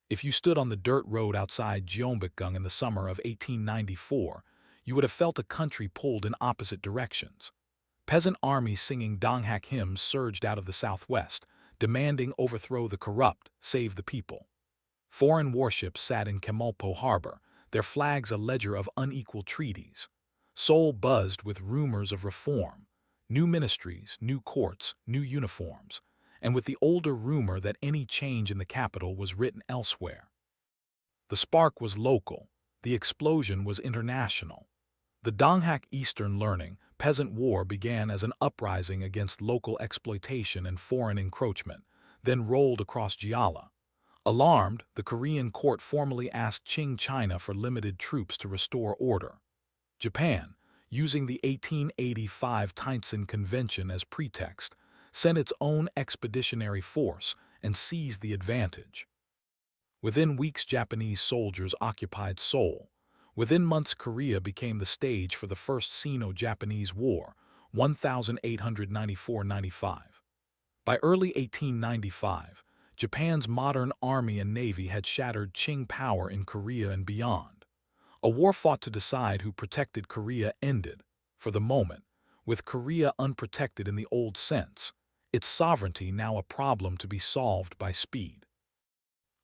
If you stood on the dirt road outside Gyeongbokgung in the summer of 1894, you would have felt a country pulled in opposite directions. Peasant armies singing Donghak hymns surged out of the southwest, demanding overthrow the corrupt, save the people. Foreign warships sat in Kemulpo harbor, their flags a ledger of unequal treaties. Seoul buzzed with rumors of reform, new ministries, new courts, new uniforms, and with the older rumor that any change in the capital was written elsewhere. The spark was local, the explosion was international. The Donghak Eastern Learning Peasant War began as an uprising against local exploitation and foreign encroachment, then rolled across Jeolla. Alarmed, the Korean court formally asked Qing China for limited troops to restore order. Japan, using the 1885 Taintsin Convention as pretext, sent its own expeditionary force and seized the advantage. Within weeks, Japanese soldiers occupied Seoul. Within months, Korea became the stage for the First Sino-Japanese War, 1894–95. By early 1895, Japan's modern army and navy had shattered Qing power in Korea and beyond. A war fought to decide who protected Korea ended, for the moment, with Korea unprotected in the old sense, its sovereignty now a problem to be solved by speed.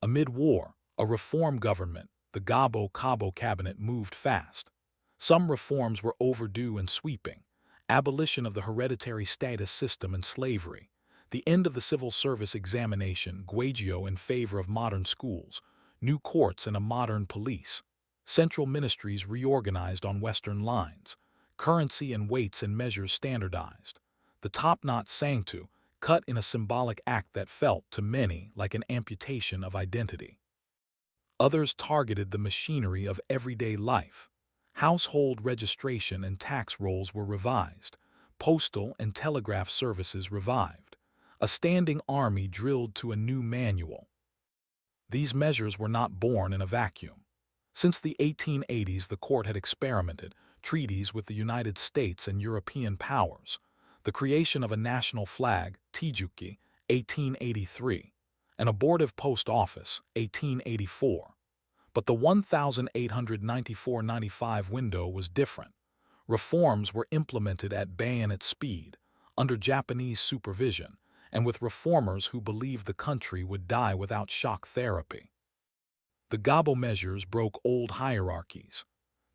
Amid war, a reform government, the Gabo-Kabo cabinet, moved fast. Some reforms were overdue and sweeping: abolition of the hereditary status system and slavery, the end of the civil service examination, Gwangmu in favor of modern schools, new courts and a modern police, central ministries reorganized on Western lines, currency and weights and measures standardized, the top knot Sangtu, cut in a symbolic act that felt, to many, like an amputation of identity. Others targeted the machinery of everyday life. Household registration and tax rolls were revised, postal and telegraph services revived, a standing army drilled to a new manual. These measures were not born in a vacuum. Since the 1880s, the court had experimented, treaties with the United States and European powers, the creation of a national flag, Tijuki, 1883, an abortive post office, 1884. But the 1894–95 window was different. Reforms were implemented at bayonet speed, under Japanese supervision, and with reformers who believed the country would die without shock therapy. The Gabo measures broke old hierarchies.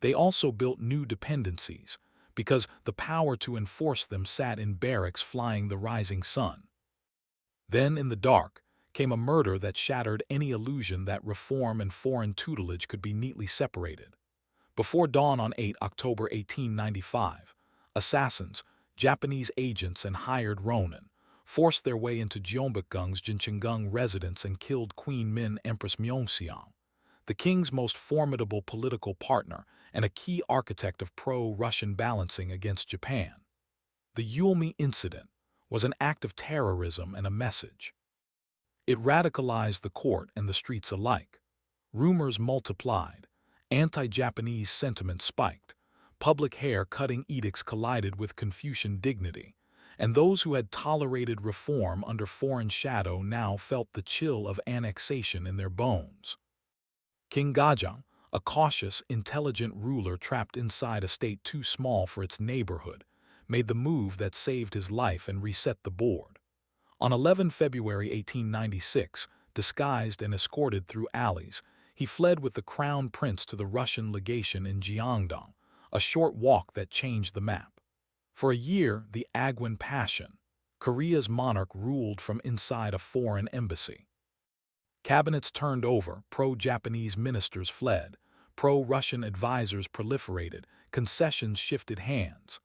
They also built new dependencies, because the power to enforce them sat in barracks flying the rising sun. Then, in the dark, came a murder that shattered any illusion that reform and foreign tutelage could be neatly separated. Before dawn on 8 October 1895, assassins, Japanese agents and hired ronin, forced their way into Gyeongbokgung's Jinchungung residence and killed Queen Min, Empress Myeongseong, the king's most formidable political partner and a key architect of pro-Russian balancing against Japan. The Eulsa incident was an act of terrorism and a message. It radicalized the court and the streets alike. Rumors multiplied, anti-Japanese sentiment spiked, public hair-cutting edicts collided with Confucian dignity, and those who had tolerated reform under foreign shadow now felt the chill of annexation in their bones. King Gojong, a cautious, intelligent ruler trapped inside a state too small for its neighborhood, made the move that saved his life and reset the board. On 11 February 1896, disguised and escorted through alleys, he fled with the crown prince to the Russian legation in Gyeongdong, a short walk that changed the map. For a year, the Agwan Passion, Korea's monarch ruled from inside a foreign embassy. Cabinets turned over, pro-Japanese ministers fled, pro-Russian advisors proliferated, concessions shifted hands.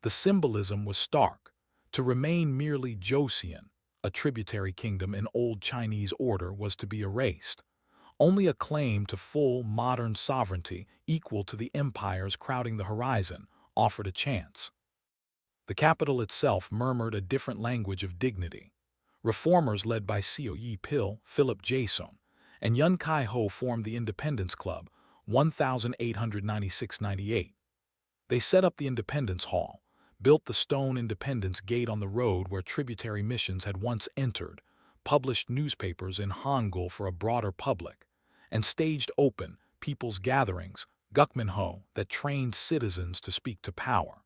The symbolism was stark. To remain merely Joseon, a tributary kingdom in old Chinese order, was to be erased. Only a claim to full, modern sovereignty, equal to the empires crowding the horizon, offered a chance. The capital itself murmured a different language of dignity. Reformers led by Seo Yi-pil, Philip Jason, and Yun Kai-ho formed the Independence Club, 1896–98. They set up the Independence Hall, built the stone Independence Gate on the road where tributary missions had once entered, published newspapers in Hangul for a broader public, and staged open, people's gatherings, gukminho, that trained citizens to speak to power.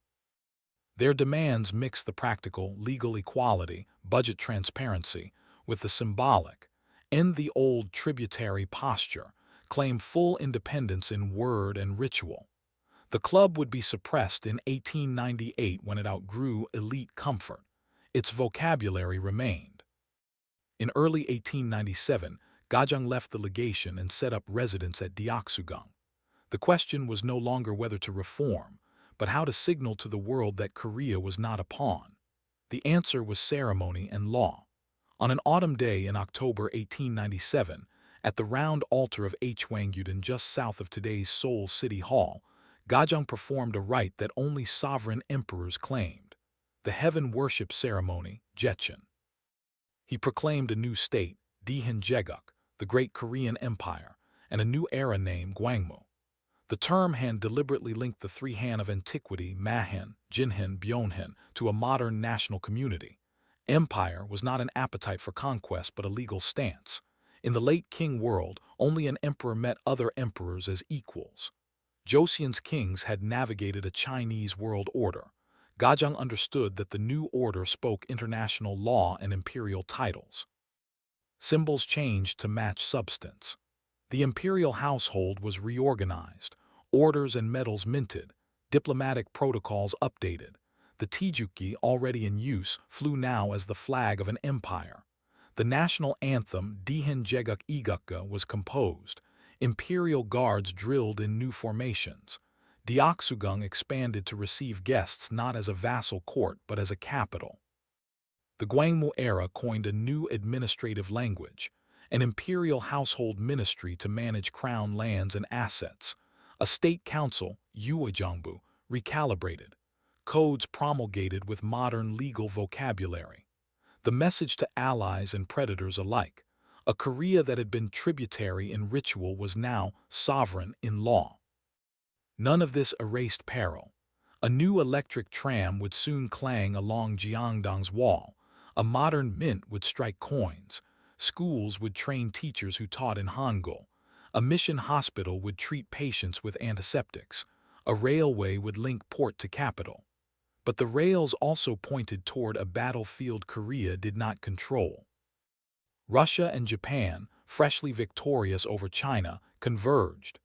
Their demands mixed the practical, legal equality, budget transparency, with the symbolic, end the old tributary posture, claim full independence in word and ritual. The club would be suppressed in 1898 when it outgrew elite comfort. Its vocabulary remained. In early 1897, Gojong left the legation and set up residence at Deoksugung. The question was no longer whether to reform, but how to signal to the world that Korea was not a pawn. The answer was ceremony and law. On an autumn day in October 1897, at the round altar of Hwangudon just south of today's Seoul City Hall, Gojong performed a rite that only sovereign emperors claimed, the heaven worship ceremony, Jecheon. He proclaimed a new state, Daehin Jeguk, the Great Korean Empire, and a new era named Gwangmu. The term Han deliberately linked the three Han of antiquity, Mahan, Jinhan, Byeonhan, to a modern national community. Empire was not an appetite for conquest but a legal stance. In the late Qing world, only an emperor met other emperors as equals. Joseon's kings had navigated a Chinese world order. Gojong understood that the new order spoke international law and imperial titles. Symbols changed to match substance. The imperial household was reorganized, orders and medals minted, diplomatic protocols updated. The Tijuki, already in use, flew now as the flag of an empire. The national anthem, Daehin Jeguk Igukga, was composed. Imperial guards drilled in new formations. Deoksugung expanded to receive guests not as a vassal court but as a capital. The Gwangmu era coined a new administrative language, an imperial household ministry to manage crown lands and assets, a state council, Uejongbu, recalibrated, codes promulgated with modern legal vocabulary. The message to allies and predators alike, a Korea that had been tributary in ritual was now sovereign in law. None of this erased peril. A new electric tram would soon clang along Gyeongdong's wall, a modern mint would strike coins, schools would train teachers who taught in Hangul, a mission hospital would treat patients with antiseptics, a railway would link port to capital. But the rails also pointed toward a battlefield Korea did not control. Russia and Japan, freshly victorious over China, converged.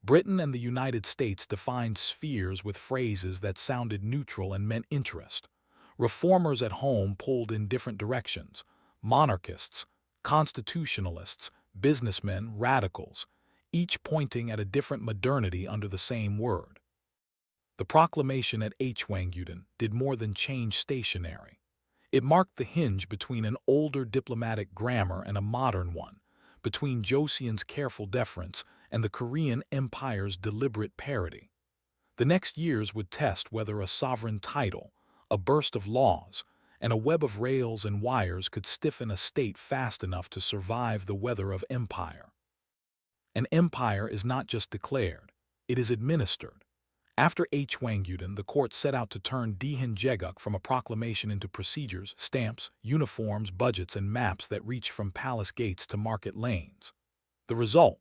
Britain and the United States defined spheres with phrases that sounded neutral and meant interest. Reformers at home pulled in different directions: monarchists, constitutionalists, businessmen, radicals, each pointing at a different modernity under the same word. The proclamation at Hwangudon did more than change stationery. It marked the hinge between an older diplomatic grammar and a modern one, between Joseon's careful deference and the Korean Empire's deliberate parody. The next years would test whether a sovereign title, a burst of laws, and a web of rails and wires could stiffen a state fast enough to survive the weather of empire. An empire is not just declared, it is administered. After Hwangudon, the court set out to turn Daehin Jeguk from a proclamation into procedures, stamps, uniforms, budgets, and maps that reach from palace gates to market lanes. The result,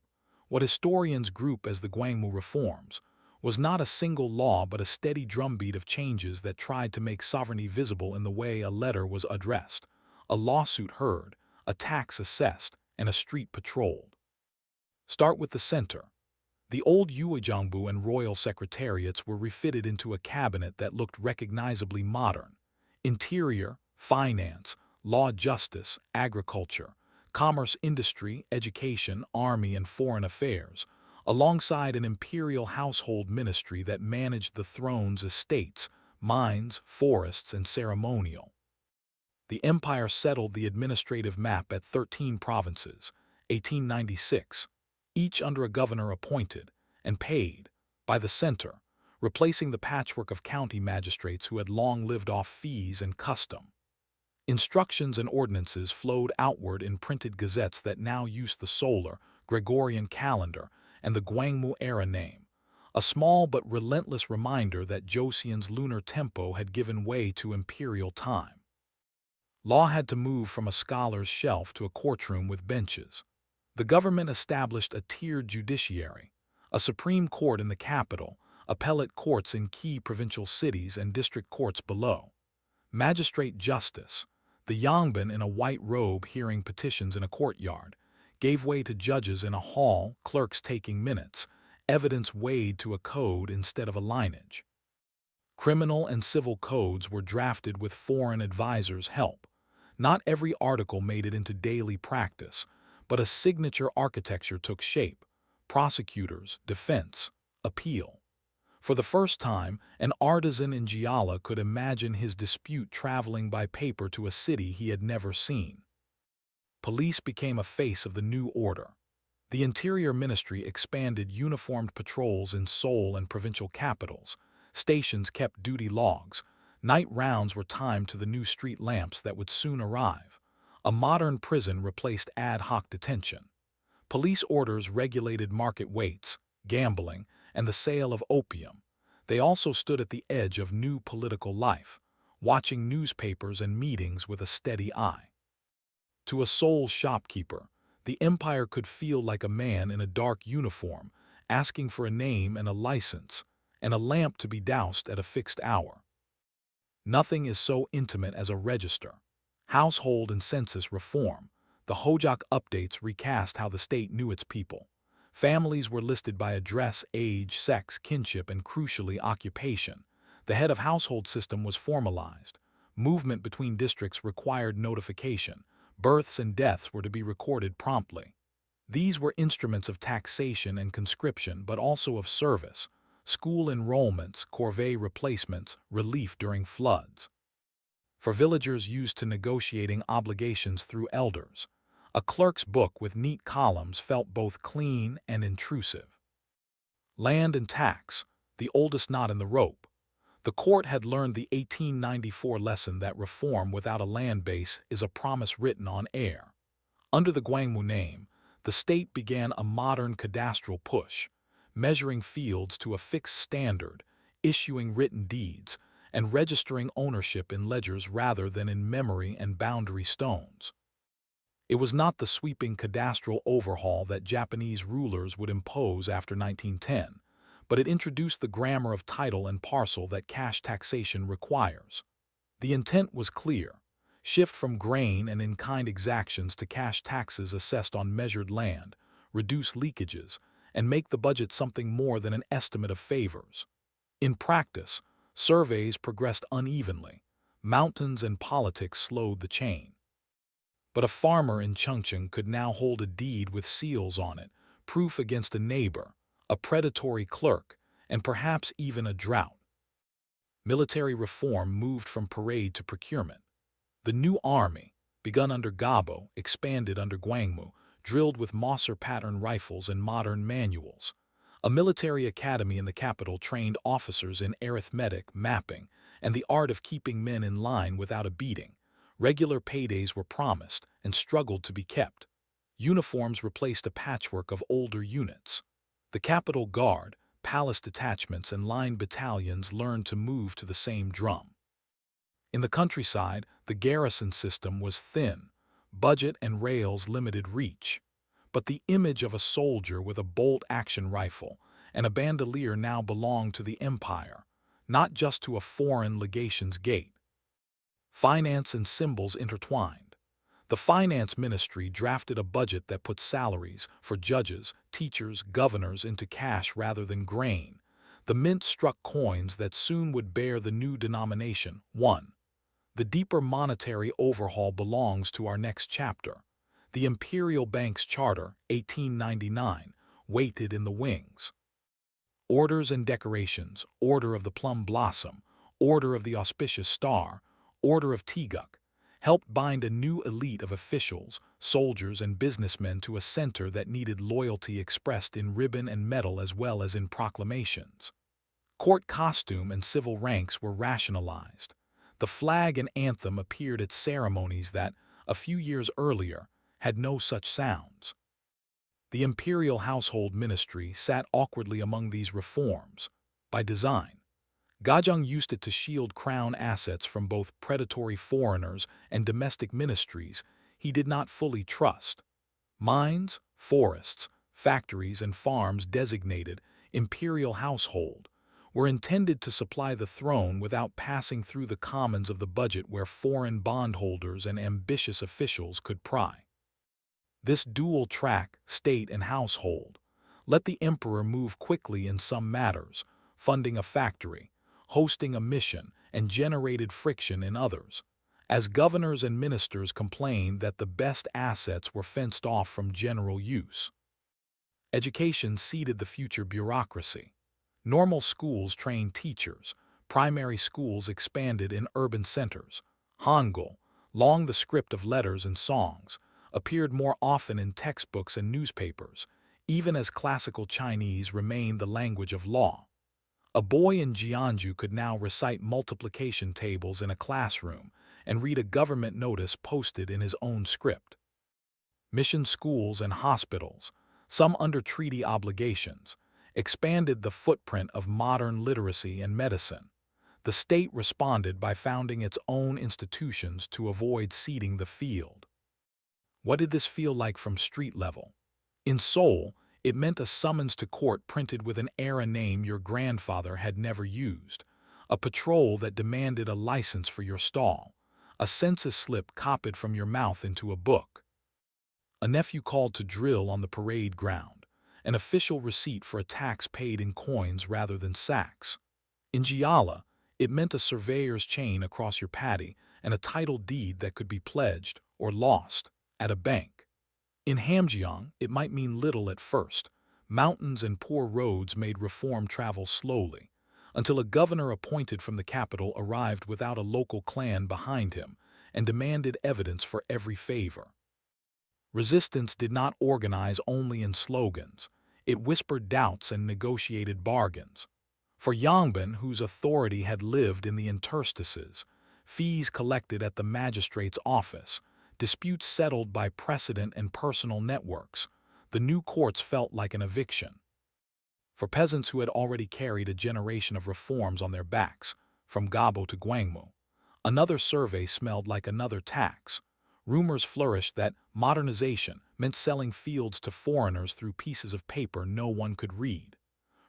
what historians group as the Gwangmu Reforms, was not a single law but a steady drumbeat of changes that tried to make sovereignty visible in the way a letter was addressed, a lawsuit heard, a tax assessed, and a street patrolled. Start with the center. The old Uejongbu and royal secretariats were refitted into a cabinet that looked recognizably modern. Interior, finance, law, justice, agriculture, commerce, industry, education, army, and foreign affairs, alongside an imperial household ministry that managed the throne's estates, mines, forests, and ceremonial. The empire settled the administrative map at 13 provinces, 1896, each under a governor appointed and paid by the center, replacing the patchwork of county magistrates who had long lived off fees and custom. Instructions and ordinances flowed outward in printed gazettes that now used the solar, Gregorian calendar, and the Gwangmu era name, a small but relentless reminder that Joseon's lunar tempo had given way to imperial time. Law had to move from a scholar's shelf to a courtroom with benches. The government established a tiered judiciary, a supreme court in the capital, appellate courts in key provincial cities and district courts below. Magistrate justice, the yangban in a white robe hearing petitions in a courtyard, gave way to judges in a hall, clerks taking minutes, evidence weighed to a code instead of a lineage. Criminal and civil codes were drafted with foreign advisors' help. Not every article made it into daily practice, but a signature architecture took shape: prosecutors, defense, appeal. For the first time, an artisan in Giala could imagine his dispute traveling by paper to a city he had never seen. Police became a face of the new order. The Interior Ministry expanded uniformed patrols in Seoul and provincial capitals. Stations kept duty logs. Night rounds were timed to the new street lamps that would soon arrive. A modern prison replaced ad hoc detention. Police orders regulated market weights, gambling, and the sale of opium. They also stood at the edge of new political life, watching newspapers and meetings with a steady eye. To a Seoul shopkeeper, the empire could feel like a man in a dark uniform, asking for a name and a license, and a lamp to be doused at a fixed hour. Nothing is so intimate as a register. Household and census reform. The Hojak updates recast how the state knew its people. Families were listed by address, age, sex, kinship, and crucially, occupation. The head of household system was formalized. Movement between districts required notification. Births and deaths were to be recorded promptly. These were instruments of taxation and conscription, but also of service: school enrollments, corvée replacements, relief during floods. For villagers used to negotiating obligations through elders, a clerk's book with neat columns felt both clean and intrusive. Land and tax, the oldest knot in the rope. The court had learned the 1894 lesson that reform without a land base is a promise written on air. Under the Gwangmu name, the state began a modern cadastral push, measuring fields to a fixed standard, issuing written deeds, and registering ownership in ledgers rather than in memory and boundary stones. It was not the sweeping cadastral overhaul that Japanese rulers would impose after 1910, but it introduced the grammar of title and parcel that cash taxation requires. The intent was clear: shift from grain and in-kind exactions to cash taxes assessed on measured land, reduce leakages, and make the budget something more than an estimate of favors. In practice, surveys progressed unevenly. Mountains and politics slowed the chain. But a farmer in Chungcheong could now hold a deed with seals on it, proof against a neighbor, a predatory clerk, and perhaps even a drought. Military reform moved from parade to procurement. The new army, begun under Gabo, expanded under Gwangmu, drilled with Mauser-pattern rifles and modern manuals. A military academy in the capital trained officers in arithmetic, mapping, and the art of keeping men in line without a beating. Regular paydays were promised and struggled to be kept. Uniforms replaced a patchwork of older units. The capital guard, palace detachments, and line battalions learned to move to the same drum. In the countryside, the garrison system was thin, budget and rails limited reach. But the image of a soldier with a bolt-action rifle and a bandolier now belonged to the empire, not just to a foreign legation's gate. Finance and symbols intertwined. The finance ministry drafted a budget that put salaries for judges, teachers, governors into cash rather than grain. The mint struck coins that soon would bear the new denomination, 1. The deeper monetary overhaul belongs to our next chapter. The Imperial Bank's Charter, 1899, waited in the wings. Orders and decorations: Order of the Plum Blossom, Order of the Auspicious Star, Order of Tiguk, helped bind a new elite of officials, soldiers, and businessmen to a center that needed loyalty expressed in ribbon and medal as well as in proclamations. Court costume and civil ranks were rationalized. The flag and anthem appeared at ceremonies that, a few years earlier, had no such sounds. The imperial household ministry sat awkwardly among these reforms, by design. Gojong used it to shield crown assets from both predatory foreigners and domestic ministries he did not fully trust. Mines, Forests, factories, and farms designated imperial household were intended to supply the throne without passing through the commons of the budget where foreign bondholders and ambitious officials could pry. This dual track, state and household, let the emperor move quickly in some matters, funding a factory, hosting a mission, and generated friction in others, as governors and ministers complained that the best assets were fenced off from general use. Education seeded the future bureaucracy. Normal schools trained teachers, primary schools expanded in urban centers. Hangul, long the script of letters and songs, appeared more often in textbooks and newspapers, even as classical Chinese remained the language of law. A boy in Jianzhou could now recite multiplication tables in a classroom and read a government notice posted in his own script. Mission schools and hospitals, some under treaty obligations, expanded the footprint of modern literacy and medicine. The state responded by founding its own institutions to avoid ceding the field. What did this feel like from street level? In Seoul, it meant a summons to court printed with an era name your grandfather had never used, a patrol that demanded a license for your stall, a census slip copied from your mouth into a book. A nephew called to drill on the parade ground, an official receipt for a tax paid in coins rather than sacks. In Jiala, it meant a surveyor's chain across your paddy and a title deed that could be pledged or lost at a bank. In Hamgyong, it might mean little at first. Mountains and poor roads made reform travel slowly, until a governor appointed from the capital arrived without a local clan behind him and demanded evidence for every favor. Resistance did not organize only in slogans. It whispered doubts and negotiated bargains. For Yongbin, whose authority had lived in the interstices, fees collected at the magistrate's office, disputes settled by precedent and personal networks, the new courts felt like an eviction. For peasants who had already carried a generation of reforms on their backs, from Gabo to Gwangmu, another survey smelled like another tax. Rumors flourished that modernization meant selling fields to foreigners through pieces of paper no one could read.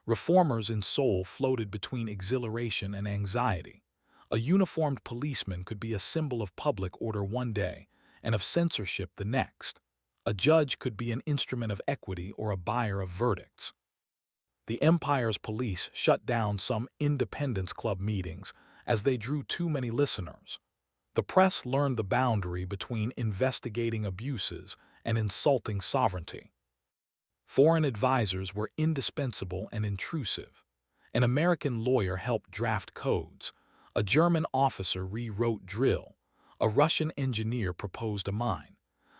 Reformers in Seoul floated between exhilaration and anxiety. A uniformed policeman could be a symbol of public order one day and of censorship the next. A judge could be an instrument of equity or a buyer of verdicts. The empire's police shut down some independence club meetings as they drew too many listeners. The press learned the boundary between investigating abuses and insulting sovereignty. Foreign advisors were indispensable and intrusive. An American lawyer helped draft codes. A German officer rewrote drill. A Russian engineer proposed a mine.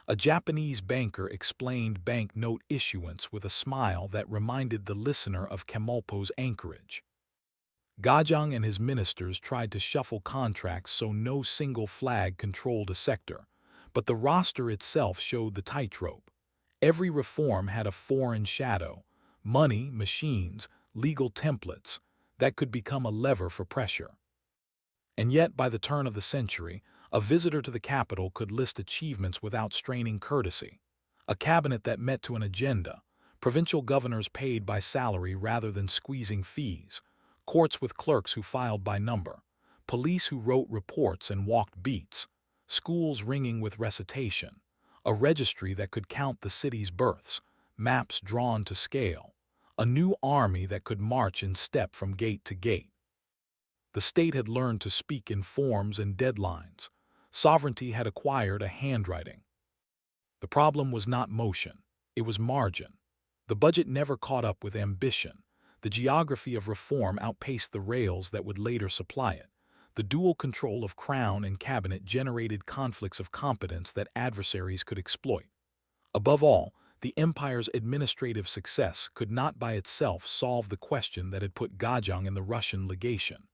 A Japanese banker explained banknote issuance with a smile that reminded the listener of Kemalpo's anchorage. Gojong and his ministers tried to shuffle contracts so no single flag controlled a sector, but the roster itself showed the tightrope. Every reform had a foreign shadow, money, machines, legal templates, that could become a lever for pressure. And yet, by the turn of the century, a visitor to the capital could list achievements without straining courtesy. A cabinet that met to an agenda, provincial governors paid by salary rather than squeezing fees, courts with clerks who filed by number, police who wrote reports and walked beats, schools ringing with recitation, a registry that could count the city's births, maps drawn to scale, a new army that could march in step from gate to gate. The state had learned to speak in forms and deadlines. Sovereignty had acquired a handwriting. The problem was not motion, it was margin. The budget never caught up with ambition. The geography of reform outpaced the rails that would later supply it. The dual control of crown and cabinet generated conflicts of competence that adversaries could exploit. Above all, the empire's administrative success could not by itself solve the question that had put Gojong in the Russian legation.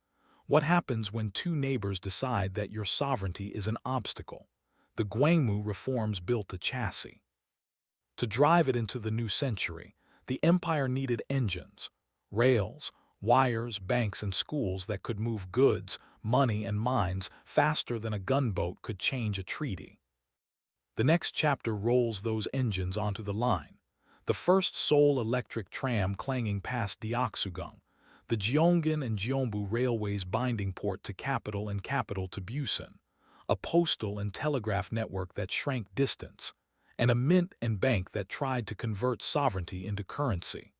What happens when two neighbors decide that your sovereignty is an obstacle? The Gwangmu Reforms built a chassis. To drive it into the new century, the empire needed engines, rails, wires, banks, and schools that could move goods, money, and mines faster than a gunboat could change a treaty. The next chapter rolls those engines onto the line. The first Seoul electric tram clanging past Deoksugung, the Gyeonggi and Gyeongbu Railway's binding port to capital and capital to Busan, a postal and telegraph network that shrank distance, and a mint and bank that tried to convert sovereignty into currency.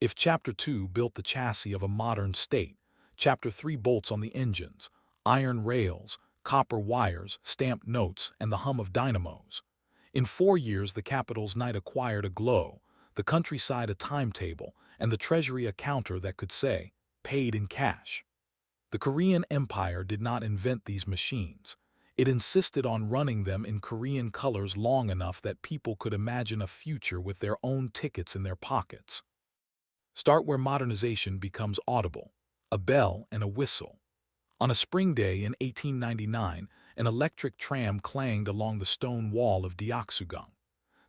If Chapter 2 built the chassis of a modern state, Chapter 3 bolts on the engines, iron rails, copper wires, stamped notes, and the hum of dynamos. In 4 years, the capital's night acquired a glow, the countryside a timetable, and the treasury a counter that could say, paid in cash. The Korean Empire did not invent these machines. It insisted on running them in Korean colors long enough that people could imagine a future with their own tickets in their pockets. Start where modernization becomes audible, a bell and a whistle. On a spring day in 1899, an electric tram clanged along the stone wall of Deoksugung.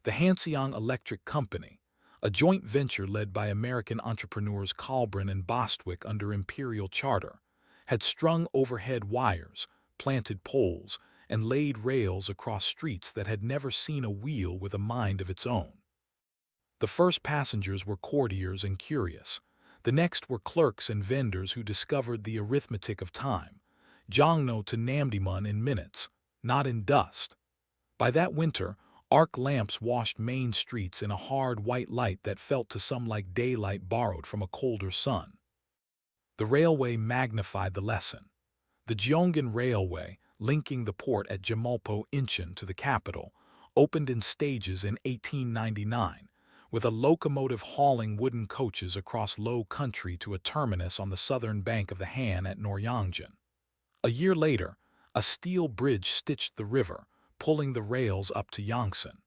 The Hanseong Electric Company, a joint venture led by American entrepreneurs Kalbrin and Bostwick under imperial charter, had strung overhead wires, planted poles, and laid rails across streets that had never seen a wheel with a mind of its own. The first passengers were courtiers and curious. The next were clerks and vendors who discovered the arithmetic of time, Jongno to Namdaemun in minutes, not in dust. By that winter, arc lamps washed main streets in a hard white light that felt to some like daylight borrowed from a colder sun. The railway magnified the lesson. The Gyeonggi Railway, linking the port at Jamulpo Incheon to the capital, opened in stages in 1899, with a locomotive hauling wooden coaches across low country to a terminus on the southern bank of the Han at Noryangjeon. A year later, a steel bridge stitched the river, pulling the rails up to Yongsan.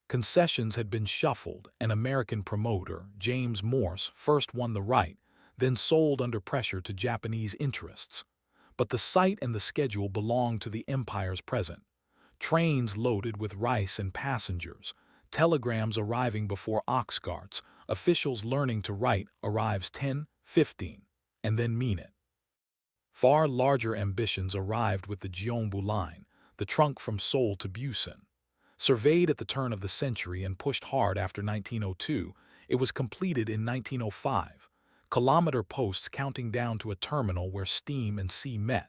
Concessions had been shuffled, and American promoter James Morse first won the right, then sold under pressure to Japanese interests. But the site and the schedule belonged to the empire's present. Trains loaded with rice and passengers, telegrams arriving before ox carts, officials learning to write arrives 10, 15, and then mean it. Far larger ambitions arrived with the Gyeongbu Line, the trunk from Seoul to Busan. Surveyed at the turn of the century and pushed hard after 1902, it was completed in 1905, kilometer posts counting down to a terminal where steam and sea met.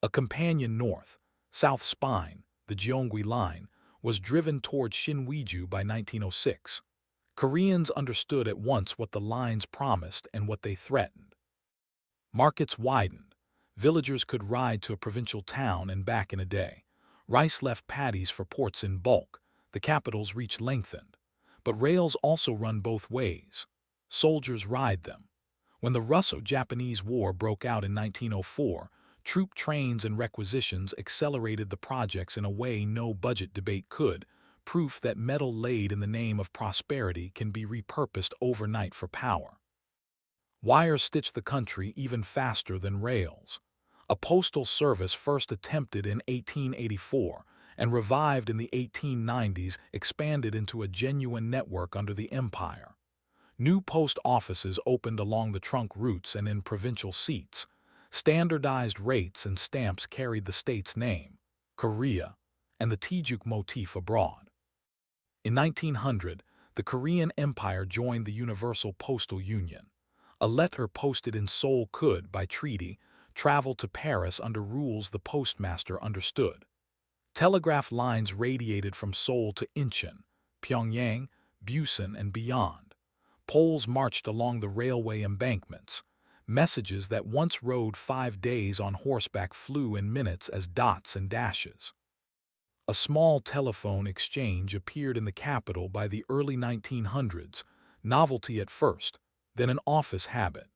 A companion north-south spine, the Gyeonggi Line, was driven toward Shinwiju by 1906. Koreans understood at once what the lines promised and what they threatened. Markets widened. Villagers could ride to a provincial town and back in a day. Rice left paddies for ports in bulk. The capital's reach lengthened. But rails also run both ways. Soldiers ride them. When the Russo-Japanese War broke out in 1904, troop trains and requisitions accelerated the projects in a way no budget debate could, proof that metal laid in the name of prosperity can be repurposed overnight for power. Wires stitched the country even faster than rails. A postal service first attempted in 1884 and revived in the 1890s expanded into a genuine network under the empire. New post offices opened along the trunk routes and in provincial seats. Standardized rates and stamps carried the state's name, Korea, and the Tijuk motif abroad. In 1900, the Korean Empire joined the Universal Postal Union. A letter posted in Seoul could, by treaty, travel to Paris under rules the postmaster understood. Telegraph lines radiated from Seoul to Incheon, Pyongyang, Busan, and beyond. Poles marched along the railway embankments. Messages that once rode 5 days on horseback flew in minutes as dots and dashes. A small telephone exchange appeared in the capital by the early 1900s, novelty at first, then an office habit.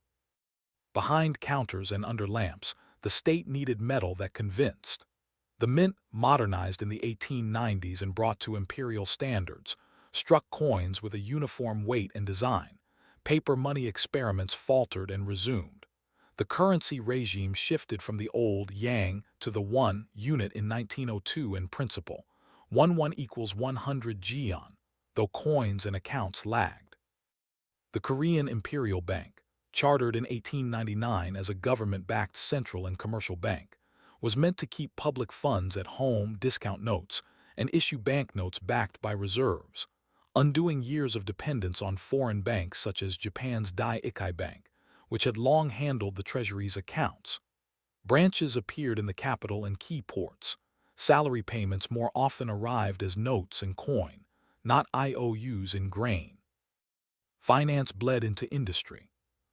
Behind counters and under lamps, the state needed metal that convinced. The mint, modernized in the 1890s and brought to imperial standards, struck coins with a uniform weight and design. Paper money experiments faltered and resumed. The currency regime shifted from the old yang to the 1 unit in 1902 in principle. 1 equals 100 geon, though coins and accounts lagged. The Korean Imperial Bank, chartered in 1899 as a government-backed central and commercial bank, was meant to keep public funds at home, discount notes, and issue banknotes backed by reserves. undoing years of dependence on foreign banks such as Japan's Dai-ikai Bank, which had long handled the treasury's accounts. Branches appeared in the capital and key ports. Salary payments more often arrived as notes and coin, not IOUs in grain. Finance bled into industry.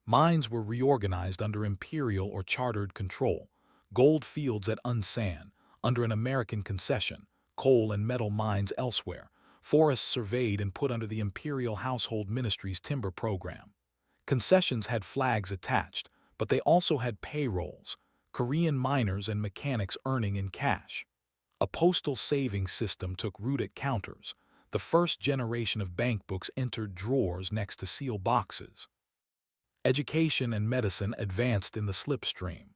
Mines were reorganized under imperial or chartered control, gold fields at Unsan, under an American concession, coal and metal mines elsewhere, forests surveyed and put under the Imperial Household Ministry's timber program. Concessions had flags attached, but they also had payrolls, Korean miners and mechanics earning in cash. A postal savings system took root at counters. The first generation of bankbooks entered drawers next to seal boxes. Education and medicine advanced in the slipstream.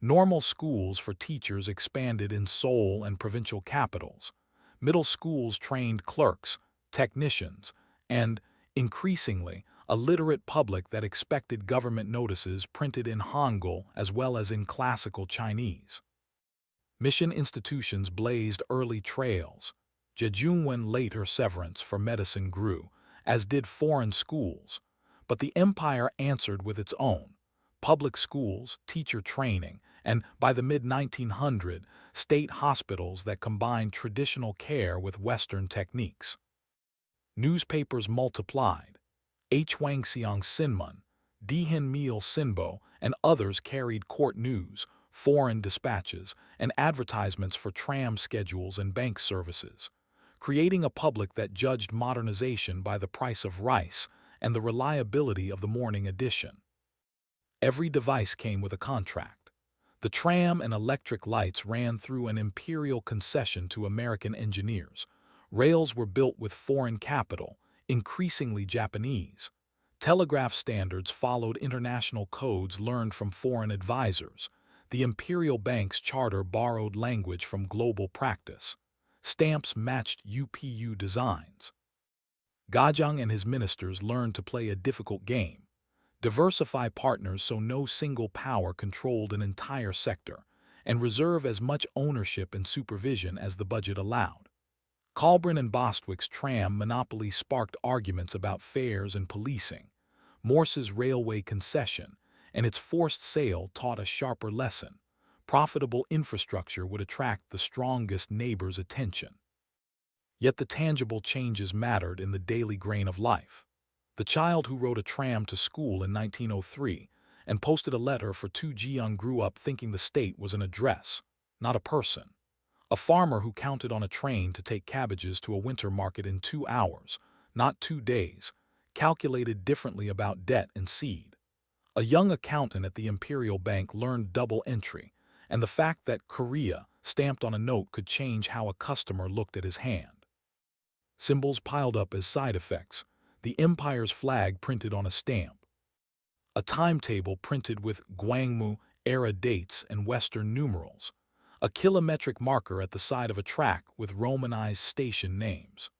Normal schools for teachers expanded in Seoul and provincial capitals. Middle schools trained clerks, technicians, and, increasingly, a literate public that expected government notices printed in Hangul as well as in classical Chinese. Mission institutions blazed early trails. Jejungwen later severance for medicine grew, as did foreign schools. But the empire answered with its own. Public schools, teacher training, and, by the mid-1900s, state hospitals that combined traditional care with Western techniques. Newspapers multiplied. Hwangseong Sinmun, Dihin Meal Sinbo, and others carried court news, foreign dispatches, and advertisements for tram schedules and bank services, creating a public that judged modernization by the price of rice and the reliability of the morning edition. Every device came with a contract. The tram and electric lights ran through an imperial concession to American engineers. Rails were built with foreign capital, increasingly Japanese. Telegraph standards followed international codes learned from foreign advisors. The imperial bank's charter borrowed language from global practice. Stamps matched UPU designs. Gojong and his ministers learned to play a difficult game. Diversify partners so no single power controlled an entire sector, and reserve as much ownership and supervision as the budget allowed. Colburn and Bostwick's tram monopoly sparked arguments about fares and policing. Morse's railway concession and its forced sale taught a sharper lesson. Profitable infrastructure would attract the strongest neighbor's attention. Yet the tangible changes mattered in the daily grain of life. The child who rode a tram to school in 1903 and posted a letter for 2 Jeong grew up thinking the state was an address, not a person. A farmer who counted on a train to take cabbages to a winter market in 2 hours, not 2 days, calculated differently about debt and seed. A young accountant at the Imperial Bank learned double entry, and the fact that Korea stamped on a note could change how a customer looked at his hand. Symbols piled up as side effects. The empire's flag printed on a stamp. A timetable printed with Gwangmu era dates and Western numerals. A kilometric marker at the side of a track with Romanized station names.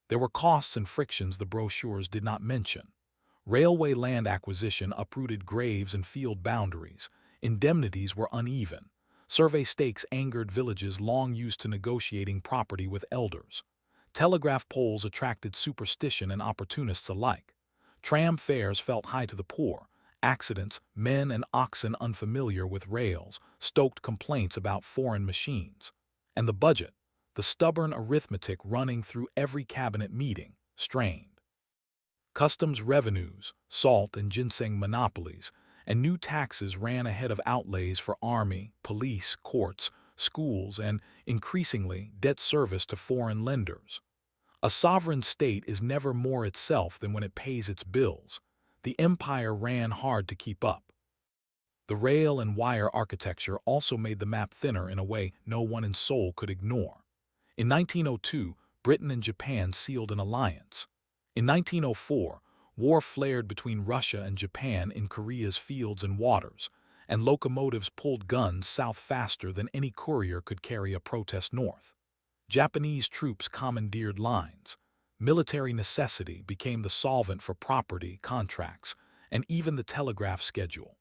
There were costs and frictions the brochures did not mention. Railway land acquisition uprooted graves and field boundaries. Indemnities were uneven. Survey stakes angered villages long used to negotiating property with elders. Telegraph poles attracted superstition and opportunists alike. Tram fares felt high to the poor. Accidents, men and oxen unfamiliar with rails, stoked complaints about foreign machines. And the budget, the stubborn arithmetic running through every cabinet meeting, strained. Customs revenues, salt and ginseng monopolies, and new taxes ran ahead of outlays for army, police, courts, schools, and, increasingly, debt service to foreign lenders. A sovereign state is never more itself than when it pays its bills. The empire ran hard to keep up. The rail and wire architecture also made the map thinner in a way no one in Seoul could ignore. In 1902, Britain and Japan sealed an alliance. In 1904, war flared between Russia and Japan in Korea's fields and waters, and locomotives pulled guns south faster than any courier could carry a protest north. Japanese troops commandeered lines. Military necessity became the solvent for property, contracts, and even the telegraph schedule.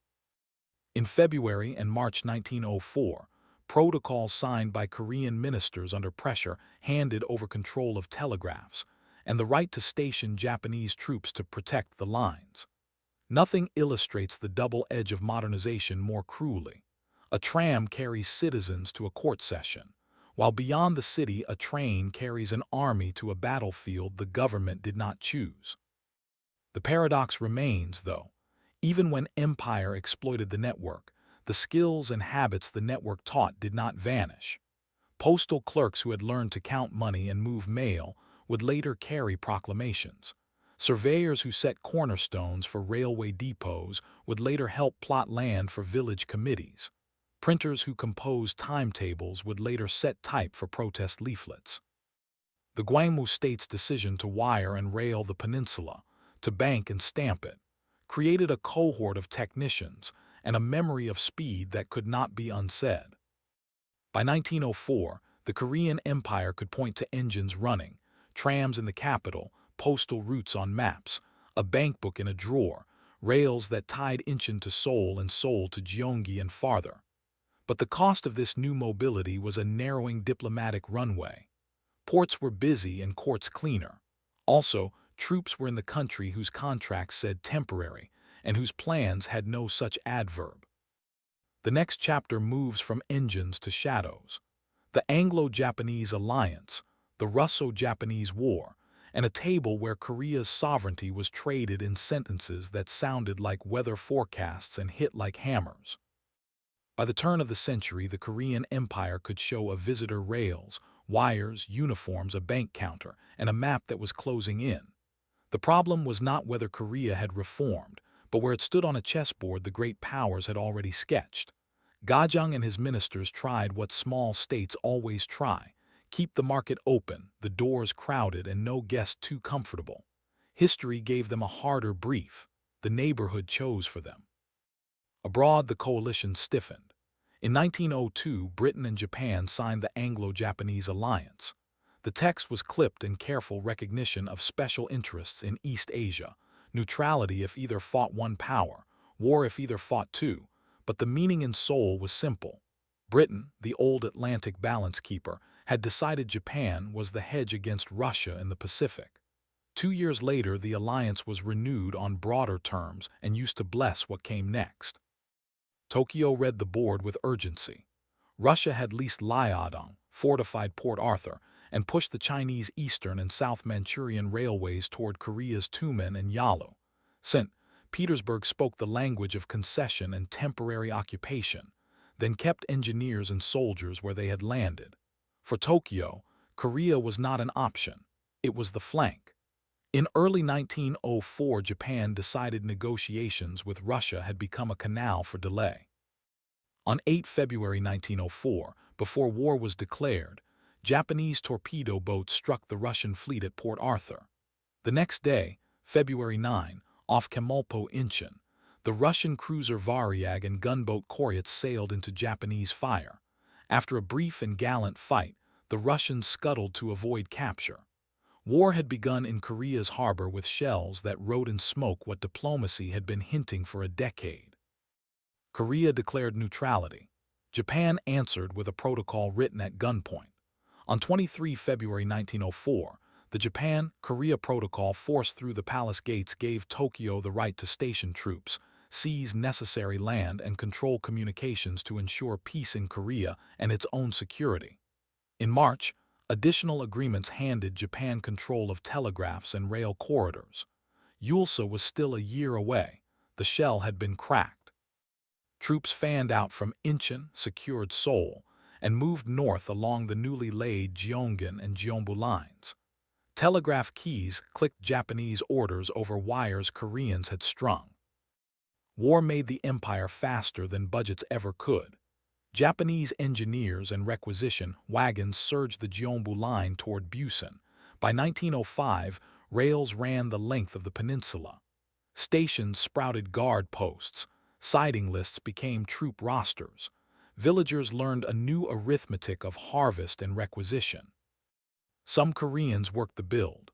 In February and March 1904, protocols signed by Korean ministers under pressure handed over control of telegraphs, and the right to station Japanese troops to protect the lines. Nothing illustrates the double edge of modernization more cruelly. A tram carries citizens to a court session, while beyond the city a train carries an army to a battlefield the government did not choose. The paradox remains, though. Even when empire exploited the network, the skills and habits the network taught did not vanish. Postal clerks who had learned to count money and move mail would later carry proclamations. Surveyors who set cornerstones for railway depots would later help plot land for village committees. Printers who composed timetables would later set type for protest leaflets. The Gwangmu state's decision to wire and rail the peninsula, to bank and stamp it, created a cohort of technicians and a memory of speed that could not be unsaid. By 1904, the Korean Empire could point to engines running, trams in the capital, postal routes on maps, a bankbook in a drawer, rails that tied Incheon to Seoul and Seoul to Gyeonggi and farther. But the cost of this new mobility was a narrowing diplomatic runway. Ports were busy and courts cleaner. Also, troops were in the country whose contracts said temporary and whose plans had no such adverb. The next chapter moves from engines to shadows. The Anglo-Japanese alliance, the Russo-Japanese War, and a table where Korea's sovereignty was traded in sentences that sounded like weather forecasts and hit like hammers. By the turn of the century, the Korean Empire could show a visitor rails, wires, uniforms, a bank counter, and a map that was closing in. The problem was not whether Korea had reformed, but where it stood on a chessboard the great powers had already sketched. Gojong and his ministers tried what small states always try: keep the market open, the doors crowded, and no guest too comfortable. History gave them a harder brief. The neighborhood chose for them. Abroad, the coalition stiffened. In 1902, Britain and Japan signed the Anglo-Japanese alliance. The text was clipped in careful recognition of special interests in East Asia, neutrality if either fought one power, war if either fought two, but the meaning in Seoul was simple. Britain, the old Atlantic balance keeper, had decided Japan was the hedge against Russia in the Pacific. 2 years later, the alliance was renewed on broader terms and used to bless what came next. Tokyo read the board with urgency. Russia had leased Liaodong, fortified Port Arthur, and pushed the Chinese Eastern and South Manchurian railways toward Korea's Tumen and Yalu. St. Petersburg spoke the language of concession and temporary occupation, then kept engineers and soldiers where they had landed. For Tokyo, Korea was not an option. It was the flank. In early 1904, Japan decided negotiations with Russia had become a canal for delay. On 8 February 1904, before war was declared, Japanese torpedo boats struck the Russian fleet at Port Arthur. The next day, February 9, off Kamulpo Incheon, the Russian cruiser Varyag and gunboat Koryat sailed into Japanese fire. After a brief and gallant fight, the Russians scuttled to avoid capture. War had begun in Korea's harbor with shells that rode in smoke what diplomacy had been hinting for a decade. Korea declared neutrality. Japan answered with a protocol written at gunpoint. On 23 February 1904, the Japan-Korea Protocol forced through the palace gates gave Tokyo the right to station troops, seize necessary land, and control communications to ensure peace in Korea and its own security. In March, additional agreements handed Japan control of telegraphs and rail corridors. Eulsa was still a year away. The shell had been cracked. Troops fanned out from Incheon, secured Seoul, and moved north along the newly laid Gyeonggi and Gyeongbu lines. Telegraph keys clicked Japanese orders over wires Koreans had strung. War made the empire faster than budgets ever could. Japanese engineers and requisition wagons surged the Gyeongbu line toward Busan. By 1905, rails ran the length of the peninsula. Stations sprouted guard posts. Siding lists became troop rosters. Villagers learned a new arithmetic of harvest and requisition. Some Koreans worked the build.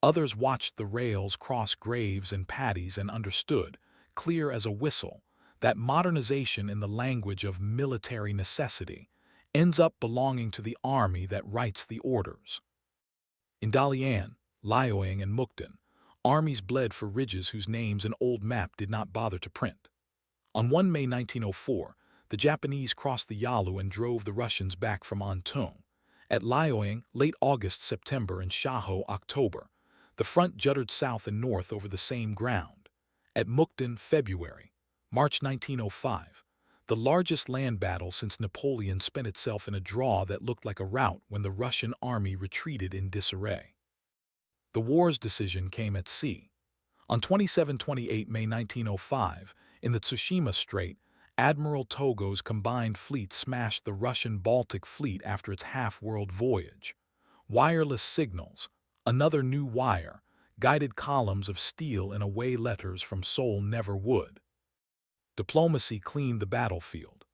Others watched the rails cross graves and paddies and understood, clear as a whistle, that modernization in the language of military necessity ends up belonging to the army that writes the orders. In Dalian, Liaoying, and Mukden, armies bled for ridges whose names an old map did not bother to print. On 1 May 1904, the Japanese crossed the Yalu and drove the Russians back from Antung. At Liaoying, late August-September, and Shaho, October, the front jutted south and north over the same ground. At Mukden, February, March 1905, the largest land battle since Napoleon spent itself in a draw that looked like a rout when the Russian army retreated in disarray. The war's decision came at sea. On 27–28 May 1905, in the Tsushima Strait, Admiral Togo's combined fleet smashed the Russian Baltic Fleet after its half-world voyage. Wireless signals, another new wire, guided columns of steel in away letters from Seoul never would. Diplomacy cleaned the battlefield.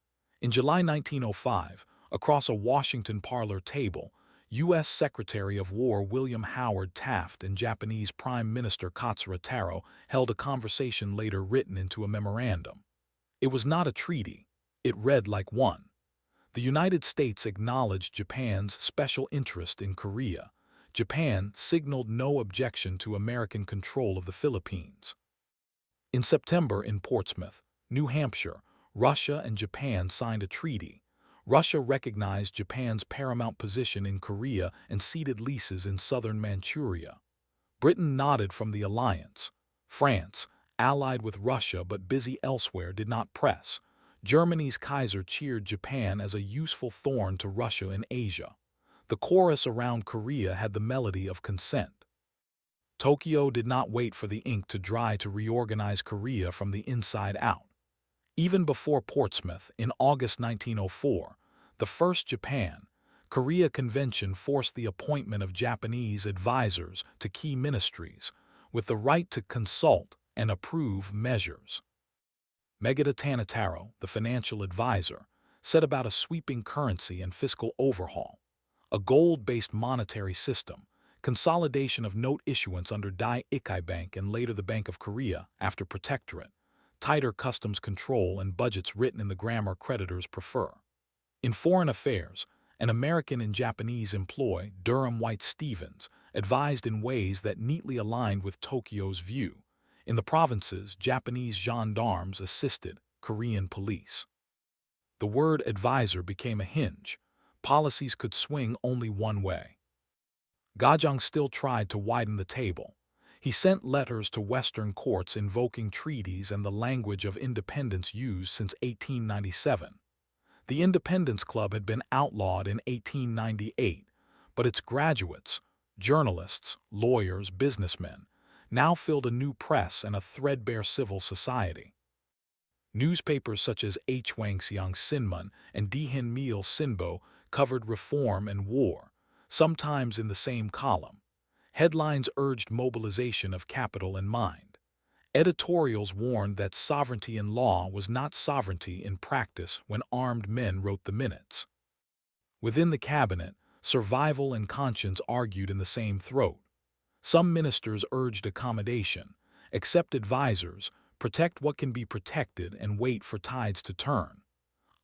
In July 1905, across a Washington parlor table, U.S. Secretary of War William Howard Taft and Japanese Prime Minister Katsura Taro held a conversation later written into a memorandum. It was not a treaty. It read like one. The United States acknowledged Japan's special interest in Korea. Japan signaled no objection to American control of the Philippines. In September, in Portsmouth, New Hampshire, Russia and Japan signed a treaty. Russia recognized Japan's paramount position in Korea and ceded leases in southern Manchuria. Britain nodded from the alliance. France, allied with Russia but busy elsewhere, did not press. Germany's Kaiser cheered Japan as a useful thorn to Russia in Asia. The chorus around Korea had the melody of consent. Tokyo did not wait for the ink to dry to reorganize Korea from the inside out. Even before Portsmouth, in August 1904, the First Japan-Korea Convention forced the appointment of Japanese advisors to key ministries, with the right to consult and approve measures. Megata Tanataro, the financial advisor, set about a sweeping currency and fiscal overhaul, a gold-based monetary system, consolidation of note issuance under Dai-Ikai Bank and later the Bank of Korea after Protectorate, tighter customs control and budgets written in the grammar creditors prefer. In foreign affairs, an American in Japanese employ, Durham White Stevens, advised in ways that neatly aligned with Tokyo's view. In the provinces, Japanese gendarmes assisted Korean police. The word advisor became a hinge. Policies could swing only one way. Gojong still tried to widen the table. He sent letters to Western courts invoking treaties and the language of independence used since 1897. The Independence Club had been outlawed in 1898, but its graduates, journalists, lawyers, businessmen, now filled a new press and a threadbare civil society. Newspapers such as Hwangseong Sinmun and Daehin Sinbo covered reform and war, sometimes in the same column. Headlines urged mobilization of capital and mind. Editorials warned that sovereignty in law was not sovereignty in practice when armed men wrote the minutes. Within the cabinet, survival and conscience argued in the same throat. Some ministers urged accommodation, accept advisors, protect what can be protected, and wait for tides to turn.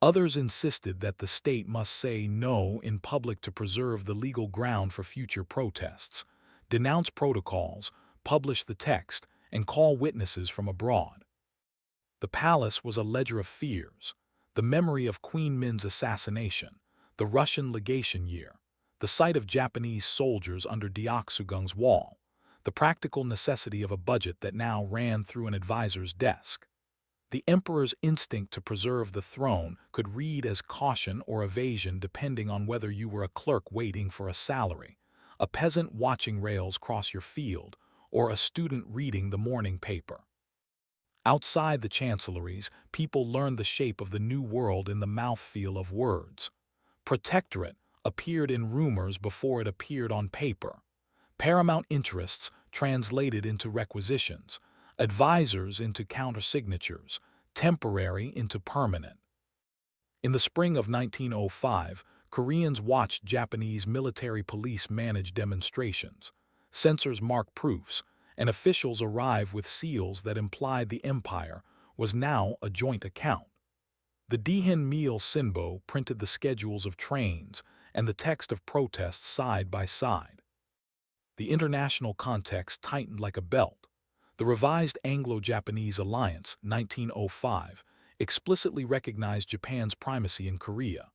Others insisted that the state must say no in public to preserve the legal ground for future protests, denounce protocols, publish the text, and call witnesses from abroad. The palace was a ledger of fears: the memory of Queen Min's assassination, the Russian legation year, the sight of Japanese soldiers under Deoksugung's wall, the practical necessity of a budget that now ran through an advisor's desk. The emperor's instinct to preserve the throne could read as caution or evasion depending on whether you were a clerk waiting for a salary, a peasant watching rails cross your field, or a student reading the morning paper. Outside the chancelleries, people learned the shape of the new world in the mouthfeel of words. Protectorate appeared in rumors before it appeared on paper. Paramount interests translated into requisitions, advisors into countersignatures, temporary into permanent. In the spring of 1905, Koreans watched Japanese military police manage demonstrations. Censors mark proofs, and officials arrive with seals that implied the empire was now a joint account. The Daehin Sinbo printed the schedules of trains and the text of protests side by side. The international context tightened like a belt. The revised Anglo-Japanese alliance, 1905, explicitly recognized Japan's primacy in Korea.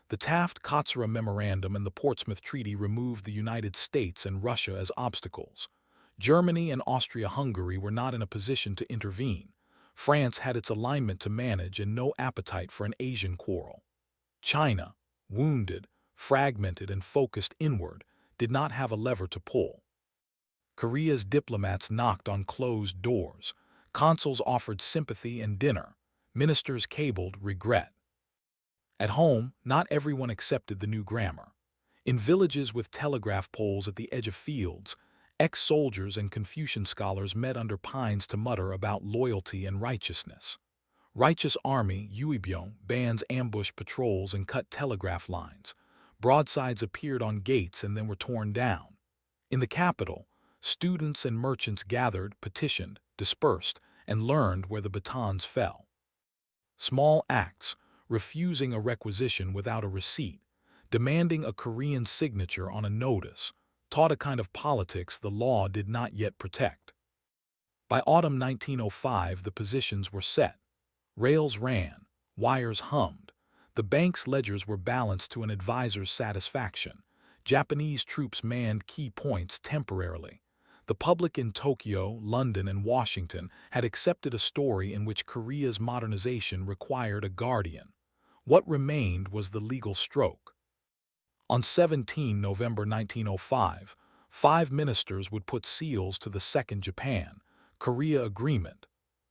The Taft-Katsura Memorandum and the Portsmouth Treaty removed the United States and Russia as obstacles. Germany and Austria-Hungary were not in a position to intervene. France had its alignment to manage and no appetite for an Asian quarrel. China, wounded, fragmented, and focused inward, did not have a lever to pull. Korea's diplomats knocked on closed doors. Consuls offered sympathy and dinner. Ministers cabled regret. At home, not everyone accepted the new grammar. In villages with telegraph poles at the edge of fields, ex-soldiers and Confucian scholars met under pines to mutter about loyalty and righteousness. Righteous Army, Uibyong, bands ambushed patrols and cut telegraph lines. Broadsides appeared on gates and then were torn down. In the capital, students and merchants gathered, petitioned, dispersed, and learned where the batons fell. Small acts, refusing a requisition without a receipt, demanding a Korean signature on a notice, taught a kind of politics the law did not yet protect. By autumn 1905, the positions were set. Rails ran, wires hummed. The bank's ledgers were balanced to an advisor's satisfaction. Japanese troops manned key points temporarily. The public in Tokyo, London, and Washington had accepted a story in which Korea's modernization required a guardian. What remained was the legal stroke. On 17 November 1905, 5 ministers would put seals to the Second Japan-Korea Agreement,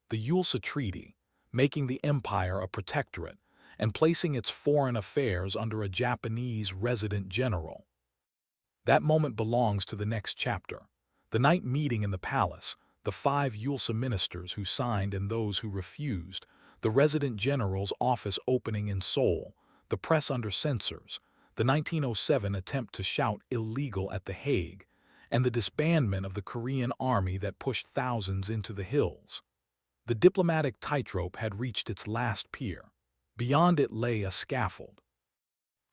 the Eulsa Treaty, making the empire a protectorate and placing its foreign affairs under a Japanese resident general. That moment belongs to the next chapter. The night meeting in the palace, the 5 Eulsa ministers who signed and those who refused, the resident general's office opening in Seoul, the press under censors, the 1907 attempt to shout illegal at The Hague, and the disbandment of the Korean army that pushed thousands into the hills. The diplomatic tightrope had reached its last pier. Beyond it lay a scaffold.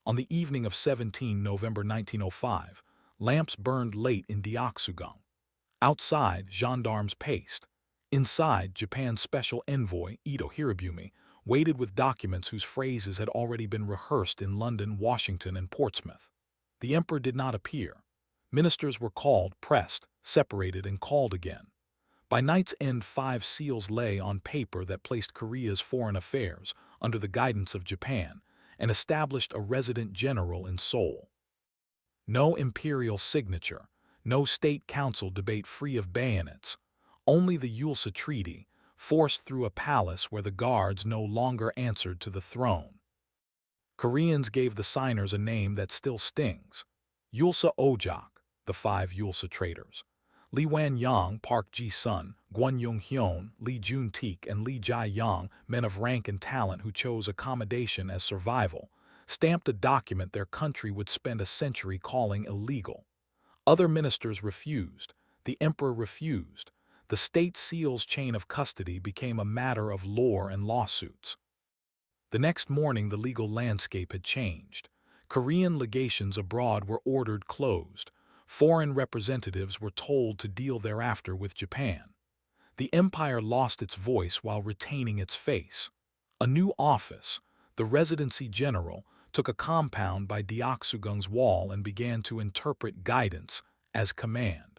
On the evening of 17 November 1905, lamps burned late in Deoksugang. Outside, gendarmes paced. Inside, Japan's special envoy, Ito Hirobumi, waited with documents whose phrases had already been rehearsed in London, Washington, and Portsmouth. The emperor did not appear. Ministers were called, pressed, separated, and called again. By night's end, 5 seals lay on paper that placed Korea's foreign affairs under the guidance of Japan and established a resident general in Seoul. No imperial signature, no state council debate free of bayonets, only the Eulsa Treaty, forced through a palace where the guards no longer answered to the throne. Koreans gave the signers a name that still stings. Eulsa Ojok, the 5 Eulsa traitors. Lee Wan-yang, Park Ji-sun, Gwon Young-hyun, Lee Jun-teik, and Lee Jae-yong, men of rank and talent who chose accommodation as survival, stamped a document their country would spend a century calling illegal. Other ministers refused. The emperor refused. The state seal's chain of custody became a matter of lore and lawsuits. The next morning, the legal landscape had changed. Korean legations abroad were ordered closed. Foreign representatives were told to deal thereafter with Japan. The empire lost its voice while retaining its face. A new office, the Residency General, took a compound by Deoksugang's wall and began to interpret guidance as command.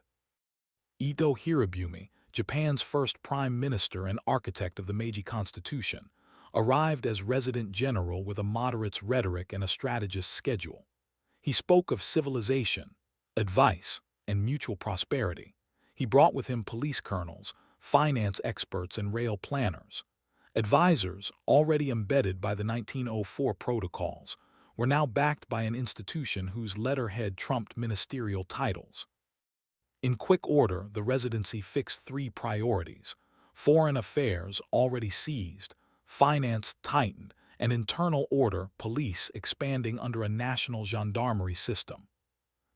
Ito Hirobumi, Japan's first prime minister and architect of the Meiji Constitution, arrived as resident general with a moderate's rhetoric and a strategist's schedule. He spoke of civilization, advice, and mutual prosperity. He brought with him police colonels, finance experts, and rail planners. Advisors, already embedded by the 1904 protocols, were now backed by an institution whose letterhead trumped ministerial titles. In quick order, the Residency fixed 3 priorities: foreign affairs, already seized; finance, tightened; and internal order, police, expanding under a national gendarmerie system.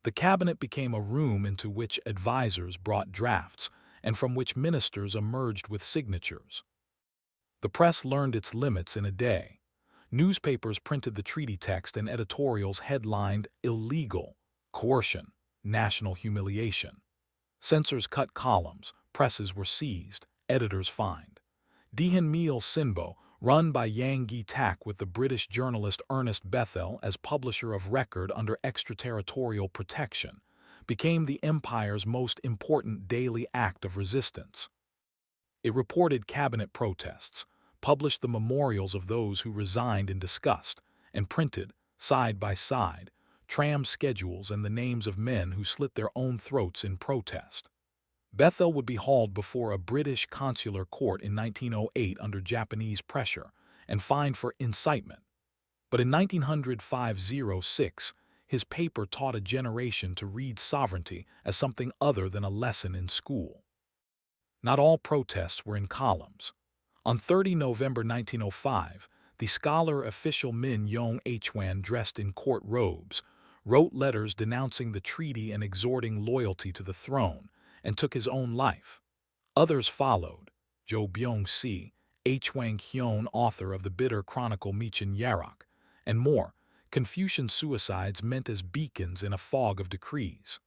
The cabinet became a room into which advisors brought drafts and from which ministers emerged with signatures. The press learned its limits in a day. Newspapers printed the treaty text and editorials headlined "Illegal," "Coercion," national humiliation. Censors cut columns, presses were seized, editors fined. Meal Sinbo, run by Yang Gi-tak with the British journalist Ernest Bethel as publisher of record under extraterritorial protection, became the empire's most important daily act of resistance. It reported cabinet protests, published the memorials of those who resigned in disgust, and printed, side by side, tram schedules and the names of men who slit their own throats in protest. Bethel would be hauled before a British consular court in 1908 under Japanese pressure and fined for incitement. But in 1905-06, his paper taught a generation to read sovereignty as something other than a lesson in school. Not all protests were in columns. On 30 November 1905, the scholar official Min Yong Hwan, dressed in court robes, wrote letters denouncing the treaty and exhorting loyalty to the throne, and took his own life. Others followed: Jo Byung-si, Hwang Hyun, author of the bitter chronicle Michin Yarok, and more. Confucian suicides meant as beacons in a fog of decrees.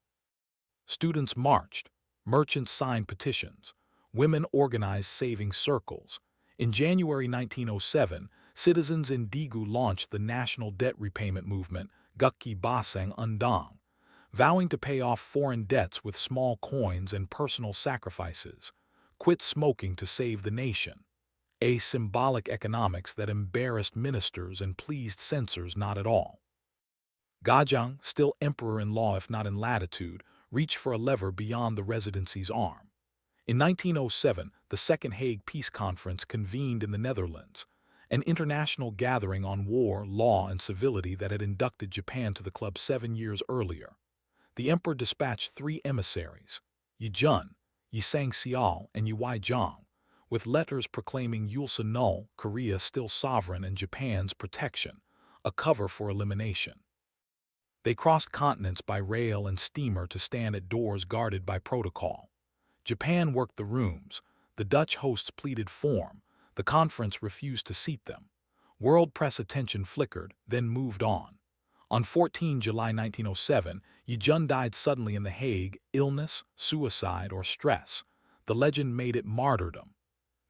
Students marched, merchants signed petitions, women organized saving circles. In January 1907, citizens in Daegu launched the national debt repayment movement, Gukki Basang Undang, vowing to pay off foreign debts with small coins and personal sacrifices. Quit smoking to save the nation. A symbolic economics that embarrassed ministers and pleased censors not at all. Gojong, still emperor-in-law if not in latitude, reached for a lever beyond the residency's arm. In 1907, the Second Hague Peace Conference convened in the Netherlands, an international gathering on war, law, and civility that had inducted Japan to the club 7 years earlier. The emperor dispatched 3 emissaries, Yi Jun, Yi Sang-seol, and Yi Wai-jong, with letters proclaiming Eulsa null, Korea still sovereign, and Japan's protection, a cover for elimination. They crossed continents by rail and steamer to stand at doors guarded by protocol. Japan worked the rooms, the Dutch hosts pleaded form, the conference refused to seat them. World press attention flickered, then moved on. On 14 July 1907, Yi Jun died suddenly in The Hague, illness, suicide, or stress. The legend made it martyrdom.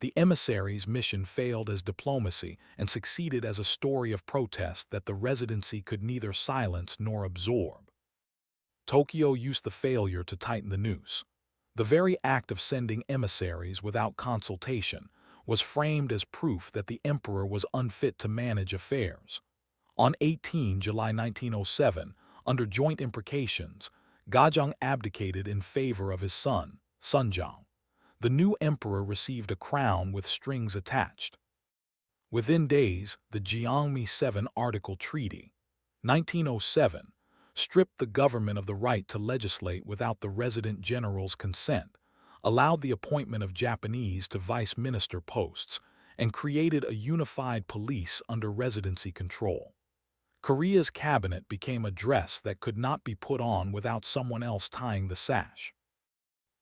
The emissaries' mission failed as diplomacy and succeeded as a story of protest that the residency could neither silence nor absorb. Tokyo used the failure to tighten the noose. The very act of sending emissaries without consultation was framed as proof that the emperor was unfit to manage affairs. On 18 July 1907, under joint imprecations, Gojong abdicated in favor of his son, Sunjong. The new emperor received a crown with strings attached. Within days, the Gyeongmi 7-Article Treaty, 1907, stripped the government of the right to legislate without the resident general's consent, allowed the appointment of Japanese to vice minister posts, and created a unified police under residency control. Korea's cabinet became a dress that could not be put on without someone else tying the sash.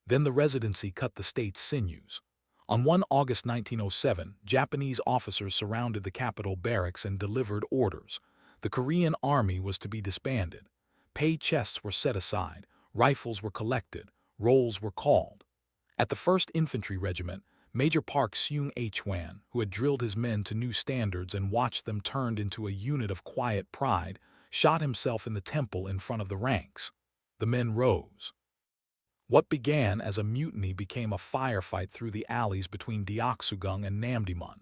Then the residency cut the state's sinews. On 1 August 1907, Japanese officers surrounded the capital barracks and delivered orders. The Korean army was to be disbanded. Pay chests were set aside, rifles were collected, rolls were called. At the 1st Infantry Regiment, Major Park Seung-hwan, who had drilled his men to new standards and watched them turned into a unit of quiet pride, shot himself in the temple in front of the ranks. The men rose. What began as a mutiny became a firefight through the alleys between Deoksugung and Namdaemun.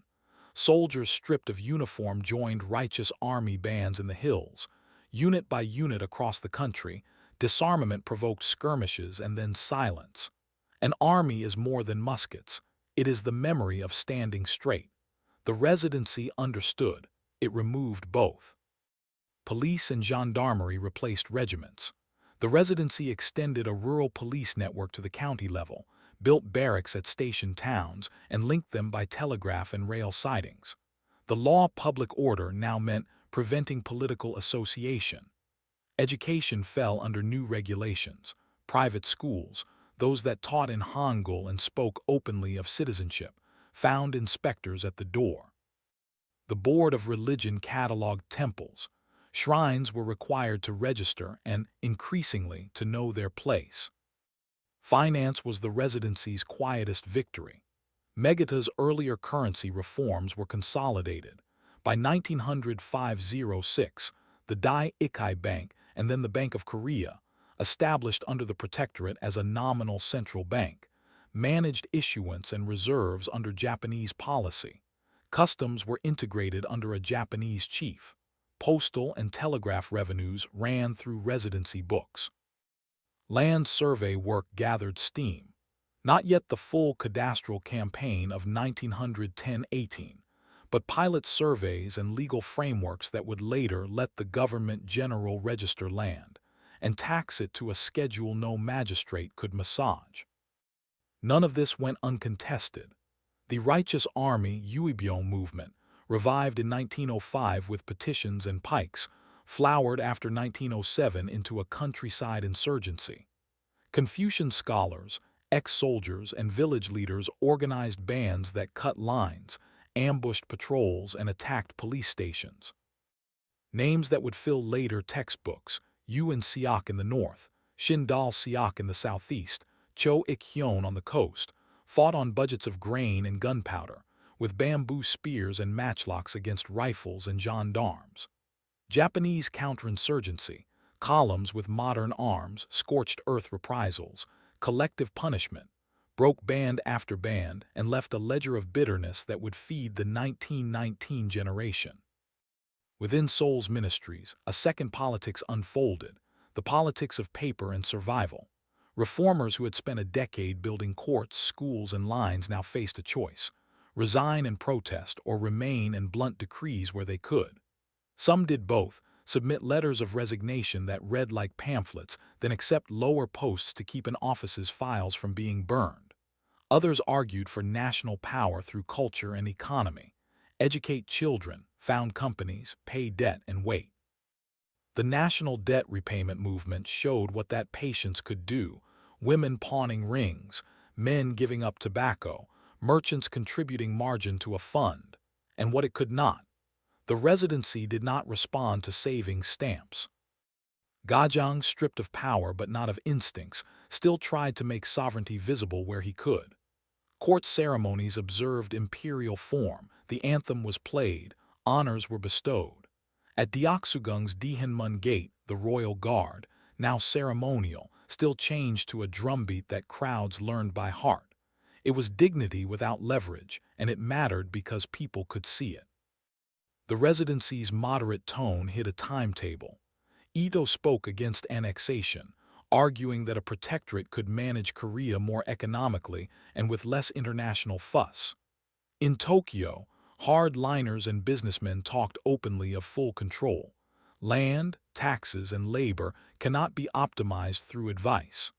Soldiers stripped of uniform joined righteous army bands in the hills. Unit by unit across the country, disarmament provoked skirmishes and then silence. An army is more than muskets. It is the memory of standing straight. The residency understood. It removed both. Police and gendarmerie replaced regiments. The residency extended a rural police network to the county level, built barracks at station towns, and linked them by telegraph and rail sidings. The law public order now meant preventing political association. Education fell under new regulations. Private schools, those that taught in Hangul and spoke openly of citizenship, found inspectors at the door. The Board of Religion cataloged temples. Shrines were required to register and, increasingly, to know their place. Finance was the residency's quietest victory. Megata's earlier currency reforms were consolidated. By 1905-06, the Dai-Ikai Bank and then the Bank of Korea, established under the protectorate as a nominal central bank, managed issuance and reserves under Japanese policy. Customs were integrated under a Japanese chief. Postal and telegraph revenues ran through residency books. Land survey work gathered steam. Not yet the full cadastral campaign of 1910-18, but pilot surveys and legal frameworks that would later let the government general register land and tax it to a schedule no magistrate could massage. None of this went uncontested. The Righteous Army Uibyong movement, revived in 1905 with petitions and pikes, flowered after 1907 into a countryside insurgency. Confucian scholars, ex-soldiers, and village leaders organized bands that cut lines, ambushed patrols, and attacked police stations. Names that would fill later textbooks: Yuan Siak in the north, Shindal Siak in the southeast, Cho Ik-hyun on the coast, fought on budgets of grain and gunpowder, with bamboo spears and matchlocks against rifles and gendarmes. Japanese counterinsurgency, columns with modern arms, scorched earth reprisals, collective punishment, broke band after band and left a ledger of bitterness that would feed the 1919 generation. Within Seoul's ministries, a second politics unfolded, the politics of paper and survival. Reformers who had spent a decade building courts, schools, and lines now faced a choice: resign and protest, or remain and blunt decrees where they could. Some did both, submit letters of resignation that read like pamphlets, then accept lower posts to keep an office's files from being burned. Others argued for national power through culture and economy: educate children, found companies, pay debt, and wait. The national debt repayment movement showed what that patience could do: women pawning rings, men giving up tobacco, merchants contributing margin to a fund, and what it could not. The residency did not respond to saving stamps. Gojong, stripped of power but not of instincts, still tried to make sovereignty visible where he could. Court ceremonies observed imperial form, the anthem was played, honors were bestowed. At Deoksugung's Daehanmun Gate, the royal guard, now ceremonial, still changed to a drumbeat that crowds learned by heart. It was dignity without leverage, and it mattered because people could see it. The residency's moderate tone hit a timetable. Ito spoke against annexation, arguing that a protectorate could manage Korea more economically and with less international fuss. In Tokyo, hardliners and businessmen talked openly of full control. Land, taxes, and labor cannot be optimized through advice.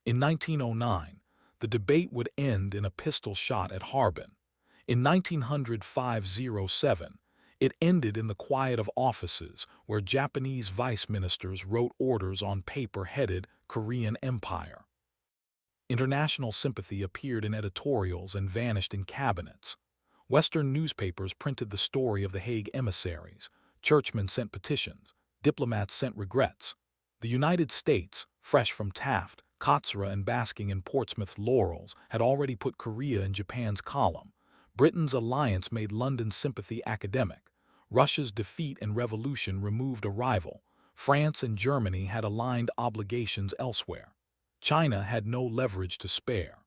In 1909, the debate would end in a pistol shot at Harbin. In 1905-07, it ended in the quiet of offices where Japanese vice ministers wrote orders on paper headed Korean Empire. International sympathy appeared in editorials and vanished in cabinets. Western newspapers printed the story of the Hague emissaries. Churchmen sent petitions. Diplomats sent regrets. The United States, fresh from Taft, Kotsura, and basking in Portsmouth's laurels, had already put Korea in Japan's column. Britain's alliance made London's sympathy academic. Russia's defeat and revolution removed a rival. France and Germany had aligned obligations elsewhere. China had no leverage to spare.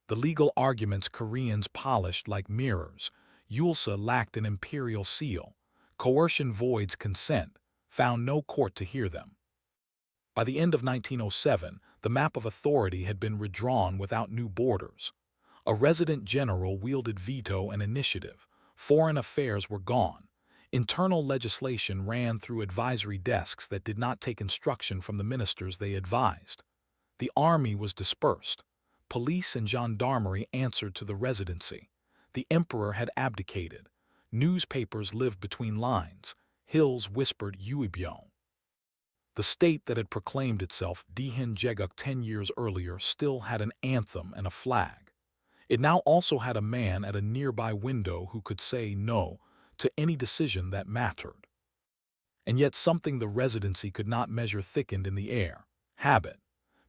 The legal arguments Koreans polished like mirrors. Eulsa lacked an imperial seal. Coercion voids consent, found no court to hear them. By the end of 1907, the map of authority had been redrawn without new borders. A resident general wielded veto and initiative. Foreign affairs were gone. Internal legislation ran through advisory desks that did not take instruction from the ministers they advised. The army was dispersed. Police and gendarmerie answered to the residency. The emperor had abdicated. Newspapers lived between lines. Hills whispered Uibyong. The state that had proclaimed itself Daehan Jeguk 10 years earlier still had an anthem and a flag. It now also had a man at a nearby window who could say no to any decision that mattered. And yet something the Residency could not measure thickened in the air: habit.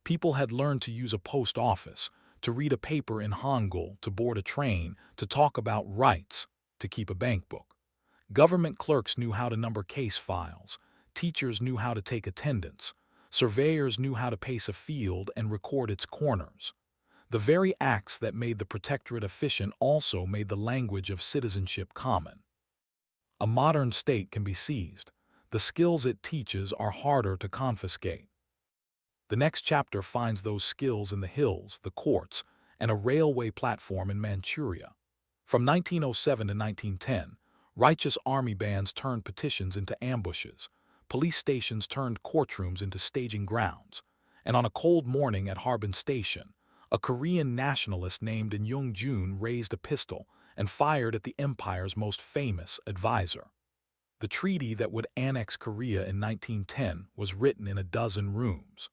People had learned to use a post office, to read a paper in Hangul, to board a train, to talk about rights, to keep a bank book. Government clerks knew how to number case files, teachers knew how to take attendance, surveyors knew how to pace a field and record its corners. The very acts that made the protectorate efficient also made the language of citizenship common. A modern state can be seized. The skills it teaches are harder to confiscate. The next chapter finds those skills in the hills, the courts, and a railway platform in Manchuria. From 1907 to 1910, righteous army bands turned petitions into ambushes, police stations turned courtrooms into staging grounds, and on a cold morning at Harbin Station, a Korean nationalist named Jun raised a pistol and fired at the empire's most famous advisor. The treaty that would annex Korea in 1910 was written in a dozen rooms.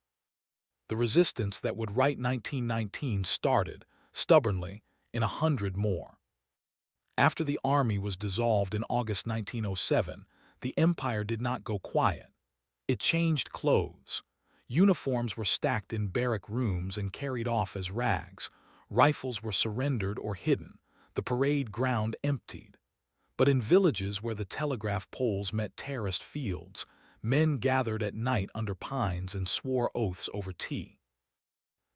The resistance that would write 1919 started, stubbornly, in 100 more. After the army was dissolved in August 1907, the empire did not go quiet. It changed clothes. Uniforms were stacked in barrack rooms and carried off as rags. Rifles were surrendered or hidden. The parade ground emptied. But in villages where the telegraph poles met terraced fields, men gathered at night under pines and swore oaths over tea.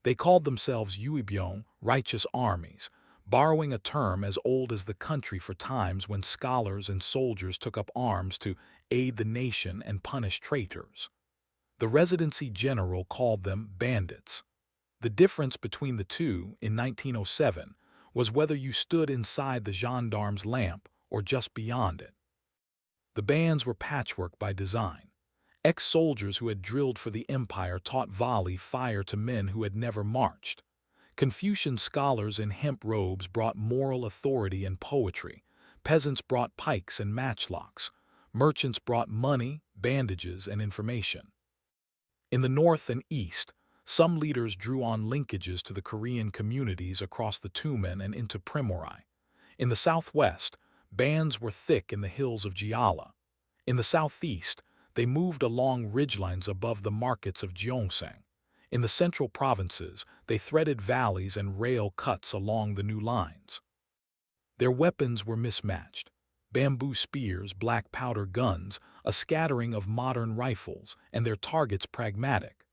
They called themselves Uibyong, righteous armies, borrowing a term as old as the country for times when scholars and soldiers took up arms to aid the nation and punish traitors. The Residency General called them bandits. The difference between the two in 1907 was whether you stood inside the gendarme's lamp or just beyond it. The bands were patchwork by design. Ex-soldiers who had drilled for the empire taught volley fire to men who had never marched. Confucian scholars in hemp robes brought moral authority and poetry. Peasants brought pikes and matchlocks. Merchants brought money, bandages, and information. In the north and east, some leaders drew on linkages to the Korean communities across the Tumen and into Primorai. In the southwest, bands were thick in the hills of Jiala. In the southeast, they moved along ridgelines above the markets of Gyeongsang. In the central provinces, they threaded valleys and rail cuts along the new lines. Their weapons were mismatched: bamboo spears, black powder guns, a scattering of modern rifles, and their targets pragmatic.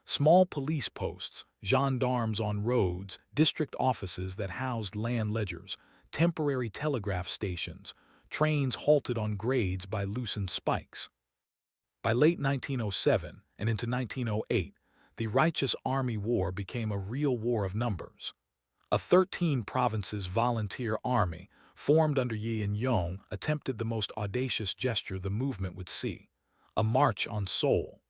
Small police posts, gendarmes on roads, district offices that housed land ledgers, temporary telegraph stations, trains halted on grades by loosened spikes. By late 1907 and into 1908, the Righteous Army War became a real war of numbers. A 13-provinces volunteer army, formed under Yi In-yong, attempted the most audacious gesture the movement would see: a march on Seoul.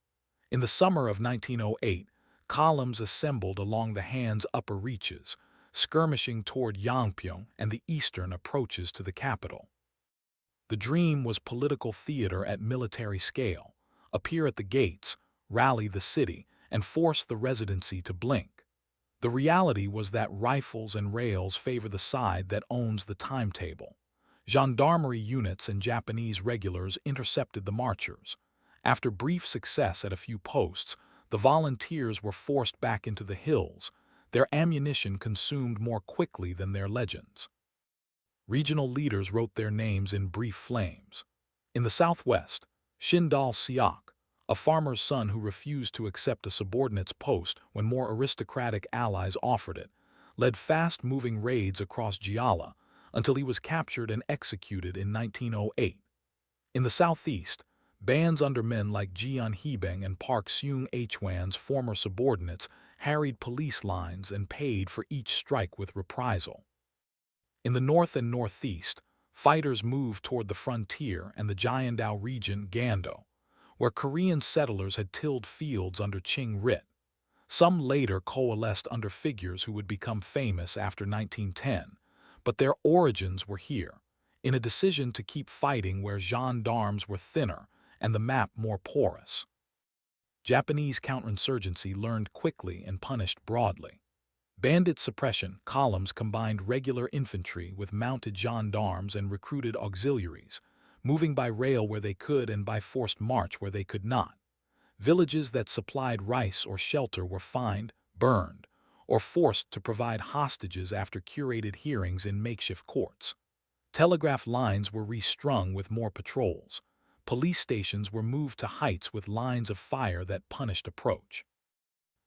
In the summer of 1908, columns assembled along the Han's upper reaches, skirmishing toward Yangpyeong and the eastern approaches to the capital. The dream was political theater at military scale: appear at the gates, rally the city, and force the Residency to blink. The reality was that rifles and rails favor the side that owns the timetable. Gendarmerie units and Japanese regulars intercepted the marchers. After brief success at a few posts, the volunteers were forced back into the hills, their ammunition consumed more quickly than their legends. Regional leaders wrote their names in brief flames. In the southwest, Shindal Siak, a farmer's son who refused to accept a subordinate's post when more aristocratic allies offered it, led fast-moving raids across Jiala until he was captured and executed in 1908. In the southeast, bands under men like Jeon Hebeng and Park Seung-hwan's former subordinates harried police lines and paid for each strike with reprisal. In the north and northeast, fighters moved toward the frontier and the Jiandao region Gando, where Korean settlers had tilled fields under Ching Rit. Some later coalesced under figures who would become famous after 1910, but their origins were here, in a decision to keep fighting where gendarmes were thinner and the map more porous. Japanese counterinsurgency learned quickly and punished broadly. Bandit suppression columns combined regular infantry with mounted gendarmes and recruited auxiliaries, moving by rail where they could and by forced march where they could not. Villages that supplied rice or shelter were fined, burned, or forced to provide hostages after curated hearings in makeshift courts. Telegraph lines were restrung with more patrols. Police stations were moved to heights with lines of fire that punished approach.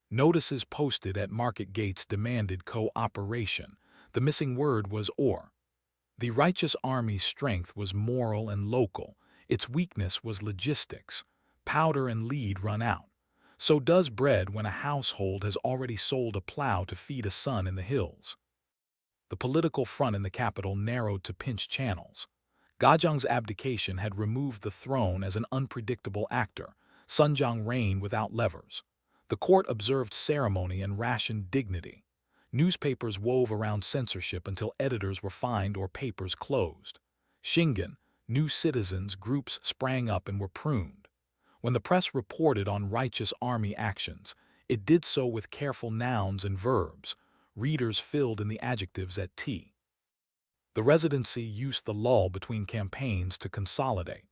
Notices posted at market gates demanded cooperation. The missing word was or. The righteous army's strength was moral and local. Its weakness was logistics. Powder and lead run out. So does bread when a household has already sold a plow to feed a son in the hills. The political front in the capital narrowed to pinch channels. Gojong's abdication had removed the throne as an unpredictable actor. Sunjong reigned without levers. The court observed ceremony and rationed dignity. Newspapers wove around censorship until editors were fined or papers closed. Shingen, new citizens groups sprang up and were pruned. When the press reported on righteous army actions, it did so with careful nouns and verbs. Readers filled in the adjectives at T. The Residency used the lull between campaigns to consolidate.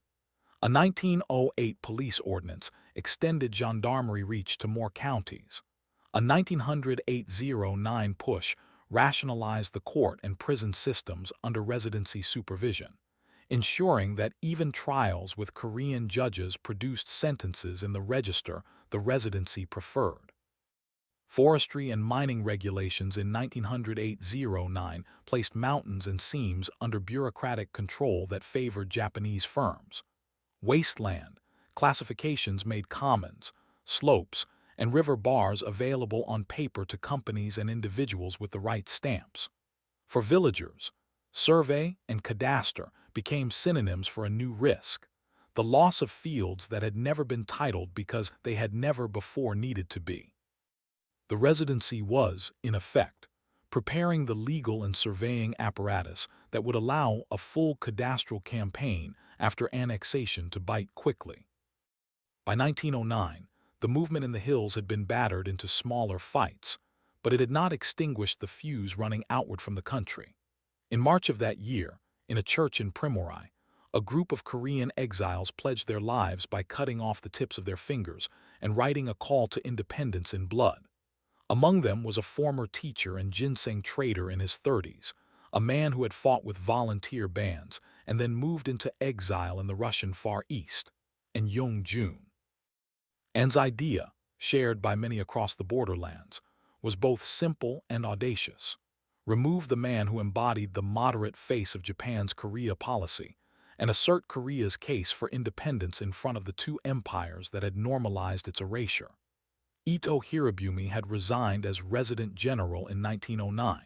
A 1908 police ordinance extended gendarmerie reach to more counties. A 1900 809 push rationalized the court and prison systems under Residency supervision, ensuring that even trials with Korean judges produced sentences in the register the Residency preferred. Forestry and mining regulations in 1900 809 placed mountains and seams under bureaucratic control that favored Japanese firms. Wasteland classifications made commons, slopes, and river bars available on paper to companies and individuals with the right stamps. For villagers, survey and cadastre became synonyms for a new risk, the loss of fields that had never been titled because they had never before needed to be. The Residency was, in effect, preparing the legal and surveying apparatus that would allow a full cadastral campaign after annexation to bite quickly. By 1909, the movement in the hills had been battered into smaller fights, but it had not extinguished the fuse running outward from the country. In March of that year, in a church in Primorye, a group of Korean exiles pledged their lives by cutting off the tips of their fingers and writing a call to independence in blood. Among them was a former teacher and ginseng trader in his 30s, a man who had fought with volunteer bands and then moved into exile in the Russian Far East, and Jung-jun. An's idea, shared by many across the borderlands, was both simple and audacious. Remove the man who embodied the moderate face of Japan's Korea policy and assert Korea's case for independence in front of the two empires that had normalized its erasure. Ito Hirobumi had resigned as resident general in 1909.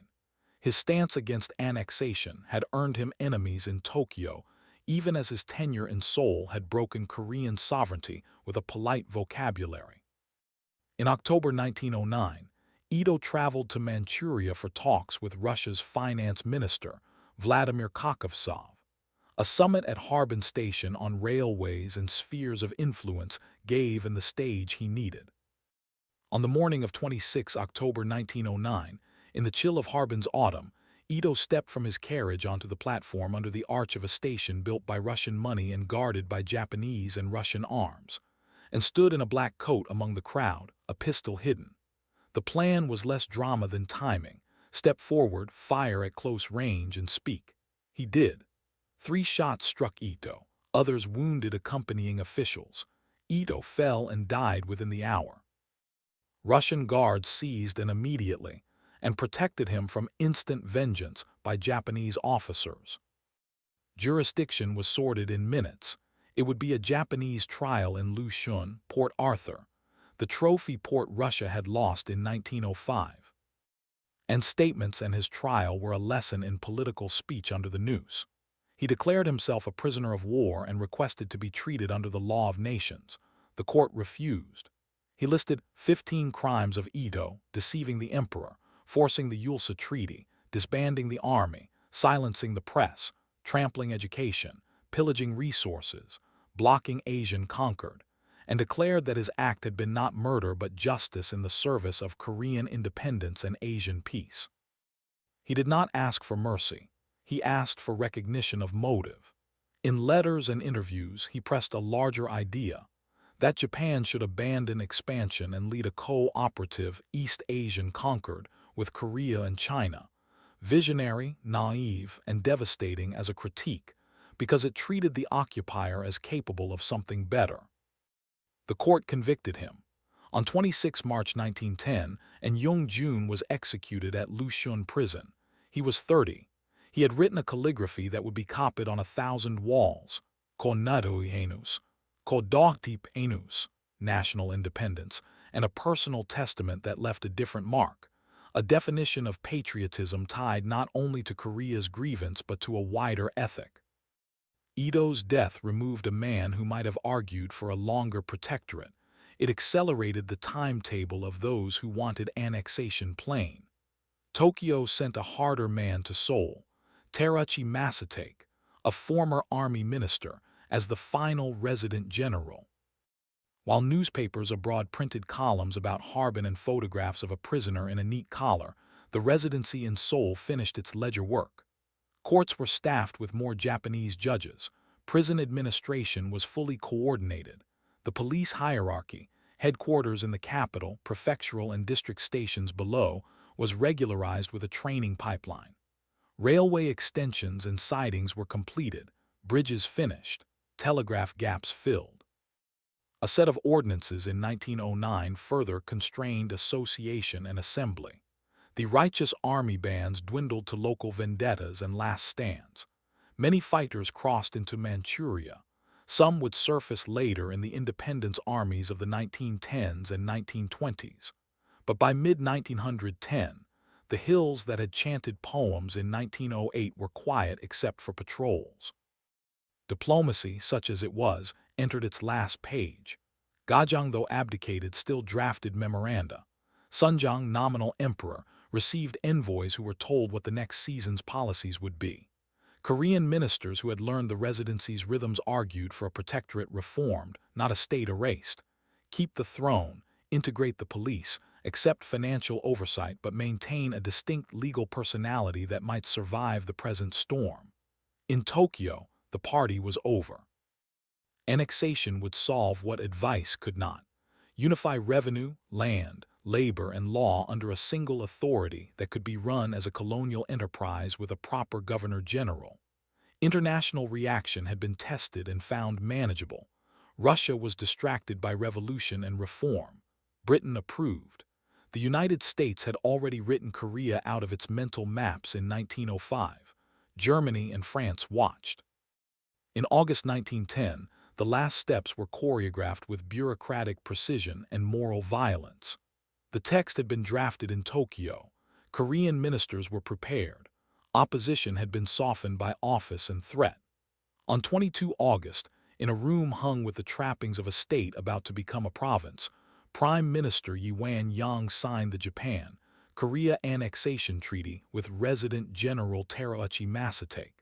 His stance against annexation had earned him enemies in Tokyo, even as his tenure in Seoul had broken Korean sovereignty with a polite vocabulary. In October 1909, Ito traveled to Manchuria for talks with Russia's finance minister, Vladimir Kakovtsov. A summit at Harbin Station on railways and spheres of influence gave him the stage he needed. On the morning of 26 October 1909, in the chill of Harbin's autumn, Ito stepped from his carriage onto the platform under the arch of a station built by Russian money and guarded by Japanese and Russian arms, and stood in a black coat among the crowd, a pistol hidden. The plan was less drama than timing. Step forward, fire at close range, and speak. He did. 3 shots struck Ito, others wounded accompanying officials. Ito fell and died within the hour. Russian guards seized him immediately and protected him from instant vengeance by Japanese officers. Jurisdiction was sorted in minutes. It would be a Japanese trial in Lushun, Port Arthur, the trophy port Russia had lost in 1905. And statements and his trial were a lesson in political speech under the noose. He declared himself a prisoner of war and requested to be treated under the law of nations. The court refused. He listed 15 crimes of Ito: deceiving the emperor, forcing the Eulsa Treaty, disbanding the army, silencing the press, trampling education, pillaging resources, blocking Asian conquered, and declared that his act had been not murder but justice in the service of Korean independence and Asian peace. He did not ask for mercy. He asked for recognition of motive. In letters and interviews, he pressed a larger idea, that Japan should abandon expansion and lead a cooperative East Asian concord with Korea and China, visionary, naive, and devastating as a critique, because it treated the occupier as capable of something better. The court convicted him. On 26 March 1910, and Jung-jun was executed at Lushun prison. He was 30. He had written a calligraphy that would be copied on 1,000 walls. Ko nadoi henus, ko dogtip henus, national independence, and a personal testament that left a different mark, a definition of patriotism tied not only to Korea's grievance but to a wider ethic. Ito's death removed a man who might have argued for a longer protectorate. It accelerated the timetable of those who wanted annexation plain. Tokyo sent a harder man to Seoul, Teruichi Masatake, a former army minister, as the final resident general. While newspapers abroad printed columns about Harbin and photographs of a prisoner in a neat collar, the residency in Seoul finished its ledger work. Courts were staffed with more Japanese judges. Prison administration was fully coordinated. The police hierarchy, headquarters in the capital, prefectural and district stations below, was regularized with a training pipeline. Railway extensions and sidings were completed, bridges finished, telegraph gaps filled. A set of ordinances in 1909 further constrained association and assembly. The righteous army bands dwindled to local vendettas and last stands. Many fighters crossed into Manchuria. Some would surface later in the independence armies of the 1910s and 1920s. But by mid-1910, the hills that had chanted poems in 1908 were quiet except for patrols. Diplomacy, such as it was, entered its last page. Gojong, though abdicated, still drafted memoranda. Sunjong, nominal emperor, received envoys who were told what the next season's policies would be. Korean ministers who had learned the residency's rhythms argued for a protectorate reformed, not a state erased. Keep the throne, integrate the police, accept financial oversight but maintain a distinct legal personality that might survive the present storm. In Tokyo, the party was over. Annexation would solve what advice could not. Unify revenue, land, labor, and law under a single authority that could be run as a colonial enterprise with a proper governor-general. International reaction had been tested and found manageable. Russia was distracted by revolution and reform. Britain approved. The United States had already written Korea out of its mental maps in 1905. Germany and France watched. In August 1910, the last steps were choreographed with bureaucratic precision and moral violence. The text had been drafted in Tokyo. Korean ministers were prepared. Opposition had been softened by office and threat. On 22 August, in a room hung with the trappings of a state about to become a province, Prime Minister Yuan Yang signed the Japan, Korea Annexation Treaty with Resident General Teruichi Masatake.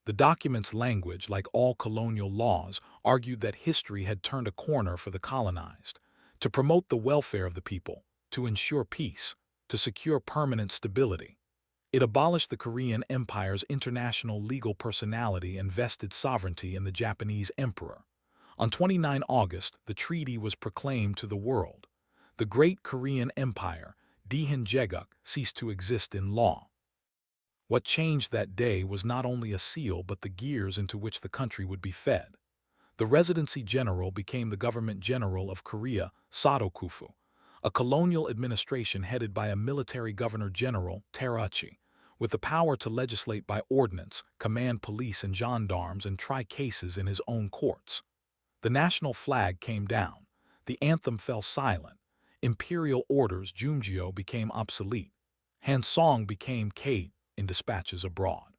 The document's language, like all colonial laws, argued that history had turned a corner for the colonized. To promote the welfare of the people, to ensure peace, to secure permanent stability. It abolished the Korean Empire's international legal personality and vested sovereignty in the Japanese emperor. On 29 August, the treaty was proclaimed to the world. The Great Korean Empire, Daehan-jegeuk, ceased to exist in law. What changed that day was not only a seal but the gears into which the country would be fed. The Residency General became the Government General of Korea, Sadokufu, a colonial administration headed by a military governor-general, Teruichi, with the power to legislate by ordinance, command police and gendarmes, and try cases in his own courts. The national flag came down. The anthem fell silent. Imperial orders, Jumgyo, became obsolete. Hansong became Kate in dispatches abroad.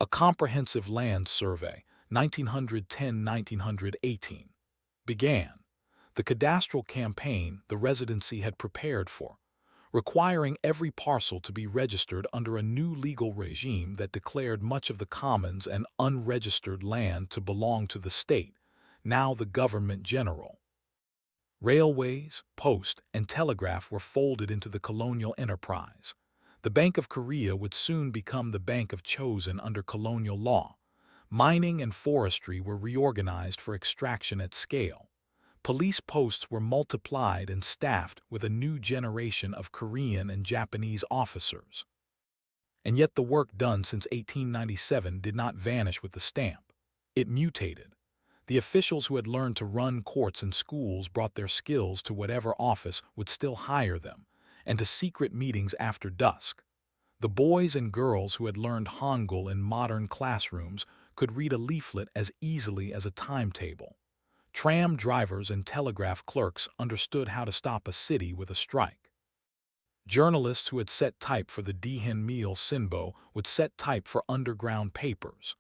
A comprehensive land survey, 1910-1918, began. The cadastral campaign the Residency had prepared for, requiring every parcel to be registered under a new legal regime that declared much of the commons and unregistered land to belong to the state, now the government general. Railways, post, and telegraph were folded into the colonial enterprise. The Bank of Korea would soon become the Bank of Chosen under colonial law. Mining and forestry were reorganized for extraction at scale. Police posts were multiplied and staffed with a new generation of Korean and Japanese officers. And yet the work done since 1897 did not vanish with the stamp. It mutated. The officials who had learned to run courts and schools brought their skills to whatever office would still hire them, and to secret meetings after dusk. The boys and girls who had learned Hangul in modern classrooms could read a leaflet as easily as a timetable. Tram drivers and telegraph clerks understood how to stop a city with a strike. Journalists who had set type for the Daehin Meal Sinbo would set type for underground papers.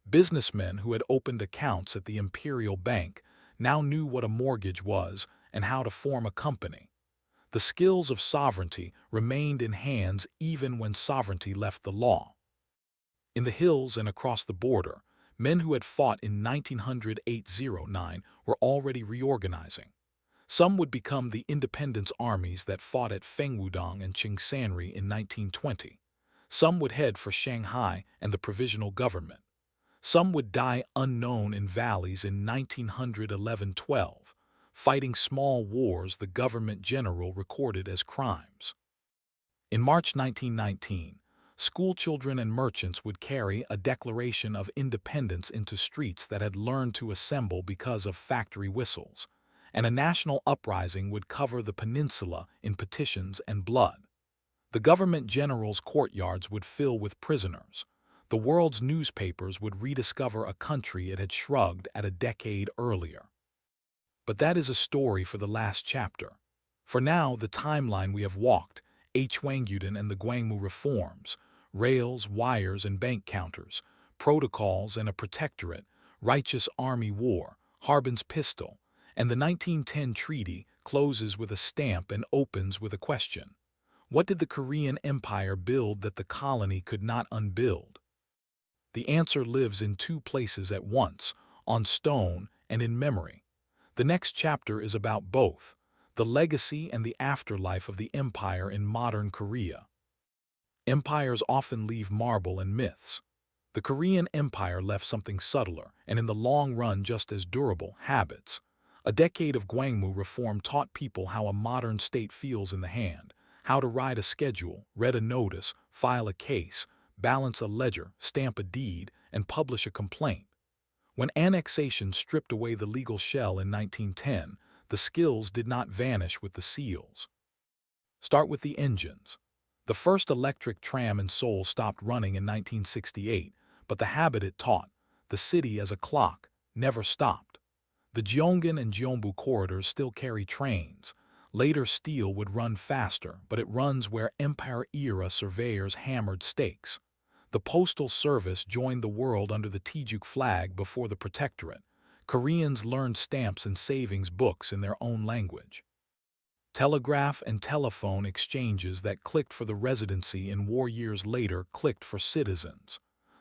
Businessmen who had opened accounts at the Imperial Bank now knew what a mortgage was and how to form a company. The skills of sovereignty remained in hands even when sovereignty left the law. In the hills and across the border, men who had fought in 1908-09 were already reorganizing. Some would become the independence armies that fought at Fengwudong and Chingsanri in 1920. Some would head for Shanghai and the provisional government. Some would die unknown in valleys in 1911-12, fighting small wars the government general recorded as crimes. In March 1919, schoolchildren and merchants would carry a Declaration of Independence into streets that had learned to assemble because of factory whistles, and a national uprising would cover the peninsula in petitions and blood. The government general's courtyards would fill with prisoners. The world's newspapers would rediscover a country it had shrugged at a decade earlier. But that is a story for the last chapter. For now, the timeline we have walked, Hwangudon and the Gwangmu Reforms, rails, wires, and bank counters, protocols and a protectorate, righteous army war, Harbin's pistol, and the 1910 treaty closes with a stamp and opens with a question. What did the Korean Empire build that the colony could not unbuild? The answer lives in two places at once, on stone and in memory. The next chapter is about both, the legacy and the afterlife of the empire in modern Korea. Empires often leave marble and myths. The Korean Empire left something subtler, and in the long run just as durable, habits. A decade of Gwangmu reform taught people how a modern state feels in the hand, how to write a schedule, read a notice, file a case, balance a ledger, stamp a deed, and publish a complaint. When annexation stripped away the legal shell in 1910, the skills did not vanish with the seals. Start with the engines. The first electric tram in Seoul stopped running in 1968, but the habit it taught, the city as a clock, never stopped. The Gyeonggan and Gyeongbu corridors still carry trains. Later steel would run faster, but it runs where Empire-era surveyors hammered stakes. The Postal Service joined the world under the Taejuk flag before the Protectorate. Koreans learned stamps and savings books in their own language. Telegraph and telephone exchanges that clicked for the residency in war years later clicked for citizens.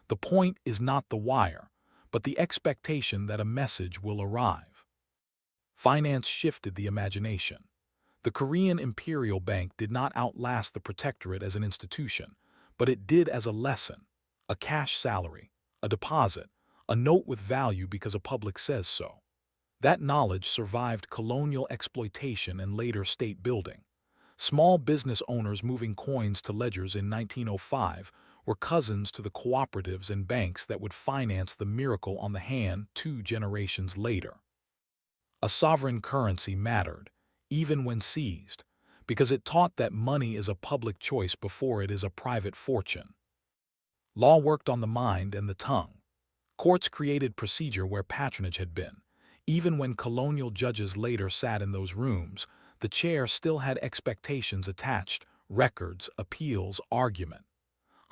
The point is not the wire, but the expectation that a message will arrive. Finance shifted the imagination. The Korean Imperial Bank did not outlast the Protectorate as an institution, but it did as a lesson, a cash salary, a deposit, a note with value because a public says so. That knowledge survived colonial exploitation and later state building. Small business owners moving coins to ledgers in 1905 were cousins to the cooperatives and banks that would finance the miracle on the hand 2 generations later. A sovereign currency mattered, even when seized, because it taught that money is a public choice before it is a private fortune. Law worked on the mind and the tongue. Courts created procedure where patronage had been. Even when colonial judges later sat in those rooms, the chair still had expectations attached, records, appeals, argument.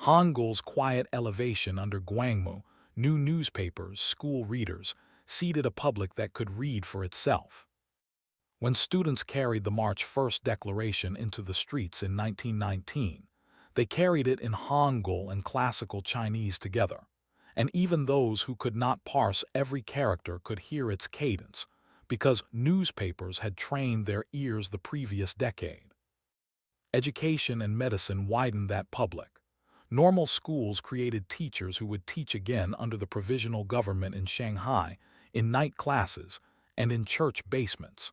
Hangul's quiet elevation under Gwangmu, new newspapers, school readers, seated a public that could read for itself. When students carried the March 1st Declaration into the streets in 1919, they carried it in Hangul and classical Chinese together, and even those who could not parse every character could hear its cadence, because newspapers had trained their ears the previous decade. Education and medicine widened that public. Normal schools created teachers who would teach again under the provisional government in Shanghai, in night classes, and in church basements.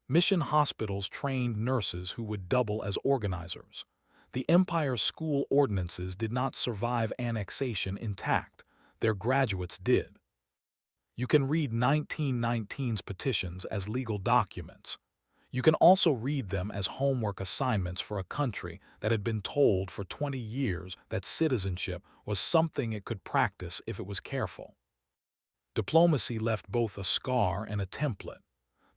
Mission hospitals trained nurses who would double as organizers. The empire's school ordinances did not survive annexation intact. Their graduates did. You can read 1919's petitions as legal documents. You can also read them as homework assignments for a country that had been told for 20 years that citizenship was something it could practice if it was careful. Diplomacy left both a scar and a template.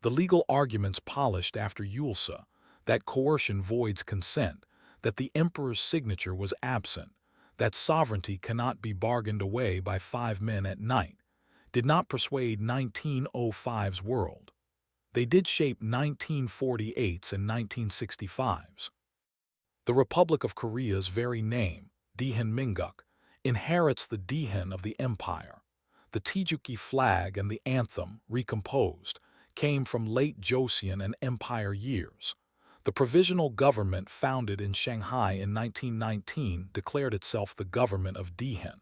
The legal arguments polished after Eulsa, that coercion voids consent, that the emperor's signature was absent, that sovereignty cannot be bargained away by 5 men at night, did not persuade 1905's world. They did shape 1948's and 1965's. The Republic of Korea's very name, Daehanminguk, inherits the Daehan of the empire. The Taejuki flag and the anthem, recomposed, came from late Joseon and empire years. The provisional government founded in Shanghai in 1919 declared itself the government of Daehan.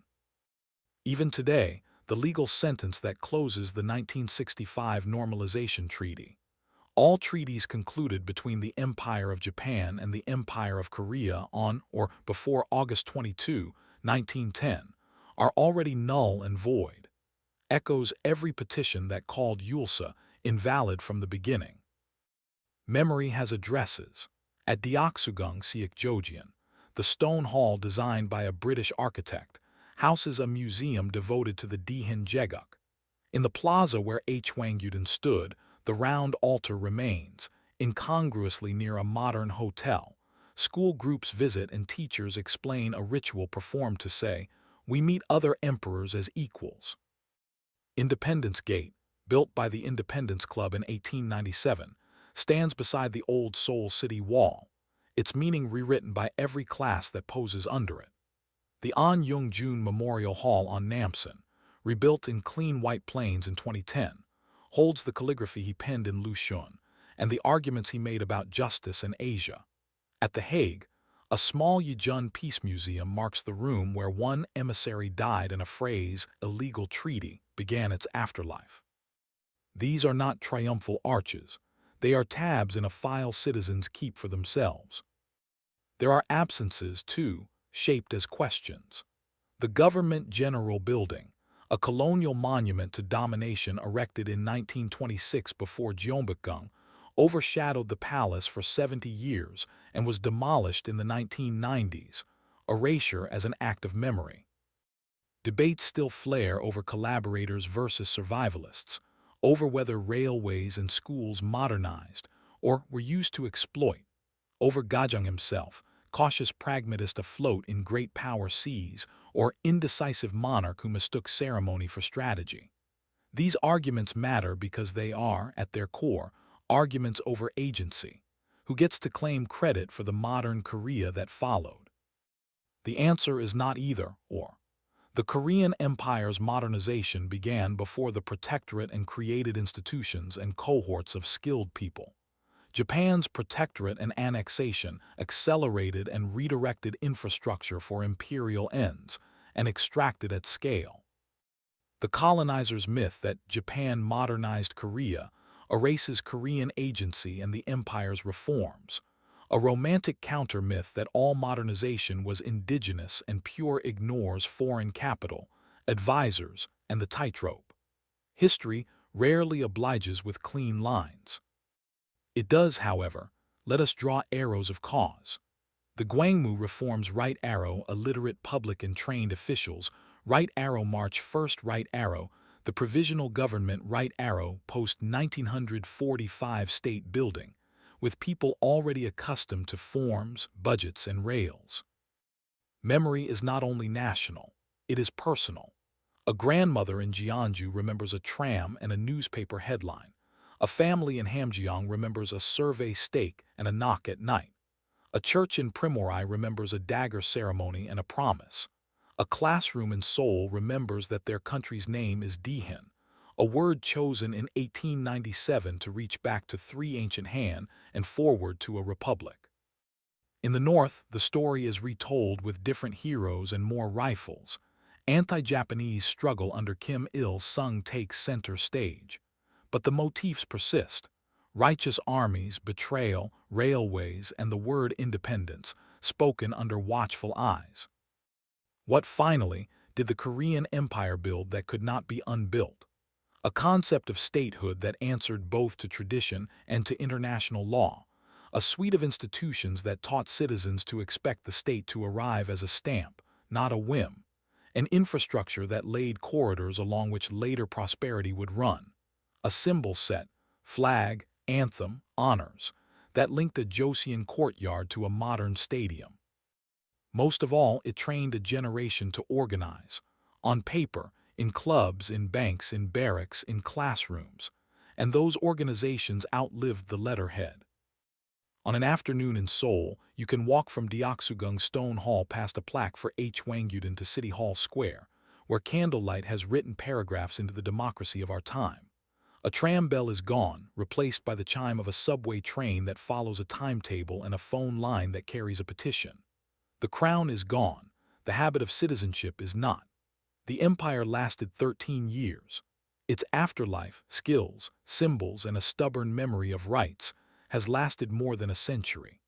Even today, the legal sentence that closes the 1965 Normalization Treaty. All treaties concluded between the Empire of Japan and the Empire of Korea on or before August 22, 1910, are already null and void. Echoes every petition that called Eulsa invalid from the beginning. Memory has addresses. At Deoksugung Jojian, the stone hall designed by a British architect, houses a museum devoted to the Daehan Jeguk. In the plaza where Hwanggyudon stood, the round altar remains, incongruously near a modern hotel. School groups visit and teachers explain a ritual performed to say, "We meet other emperors as equals." Independence Gate, built by the Independence Club in 1897, stands beside the old Seoul City Wall, its meaning rewritten by every class that poses under it. The An Young-jun Memorial Hall on Namsan, rebuilt in clean white plains in 2010, holds the calligraphy he penned in Lushun and the arguments he made about justice in Asia. At The Hague, a small Yejun Peace Museum marks the room where one emissary died and a phrase, illegal treaty, began its afterlife. These are not triumphal arches. They are tabs in a file citizens keep for themselves. There are absences, too, shaped as questions. The Government General Building, a colonial monument to domination erected in 1926 before Gyeongbokgung, overshadowed the palace for 70 years and was demolished in the 1990s, erasure as an act of memory. Debates still flare over collaborators versus survivalists, over whether railways and schools modernized or were used to exploit, over Gojong himself, cautious pragmatist afloat in great power seas, or indecisive monarch who mistook ceremony for strategy. These arguments matter because they are, at their core, arguments over agency. Who gets to claim credit for the modern Korea that followed? The answer is not either or. The Korean Empire's modernization began before the protectorate and created institutions and cohorts of skilled people. Japan's protectorate and annexation accelerated and redirected infrastructure for imperial ends and extracted at scale. The colonizer's myth that Japan modernized Korea erases Korean agency and the empire's reforms. A romantic counter-myth that all modernization was indigenous and pure ignores foreign capital, advisors, and the tightrope. History rarely obliges with clean lines. It does, however, let us draw arrows of cause. The Gwangmu Reforms right arrow, illiterate public and trained officials, right arrow March 1st right arrow, the Provisional Government right arrow post-1945 state building, with people already accustomed to forms, budgets, and rails. Memory is not only national, it is personal. A grandmother in Jeonju remembers a tram and a newspaper headline. A family in Hamgyong remembers a survey stake and a knock at night. A church in Primorye remembers a dagger ceremony and a promise. A classroom in Seoul remembers that their country's name is Daehan, a word chosen in 1897 to reach back to 3 ancient Han and forward to a republic. In the north, the story is retold with different heroes and more rifles. Anti-Japanese struggle under Kim Il-sung takes center stage. But the motifs persist. Righteous armies, betrayal, railways, and the word independence, spoken under watchful eyes. What finally did the Korean Empire build that could not be unbuilt? A concept of statehood that answered both to tradition and to international law, a suite of institutions that taught citizens to expect the state to arrive as a stamp, not a whim, an infrastructure that laid corridors along which later prosperity would run, a symbol set, flag, anthem, honors, that linked a Joseon courtyard to a modern stadium. Most of all, it trained a generation to organize, on paper, in clubs, in banks, in barracks, in classrooms, and those organizations outlived the letterhead. On an afternoon in Seoul, you can walk from Deoksugung Stone Hall past a plaque for H. Hwanggyudin to City Hall Square, where candlelight has written paragraphs into the democracy of our time. A tram bell is gone, replaced by the chime of a subway train that follows a timetable and a phone line that carries a petition. The crown is gone, the habit of citizenship is not. The empire lasted 13 years. Its afterlife, skills, symbols, and a stubborn memory of rights has lasted more than a century.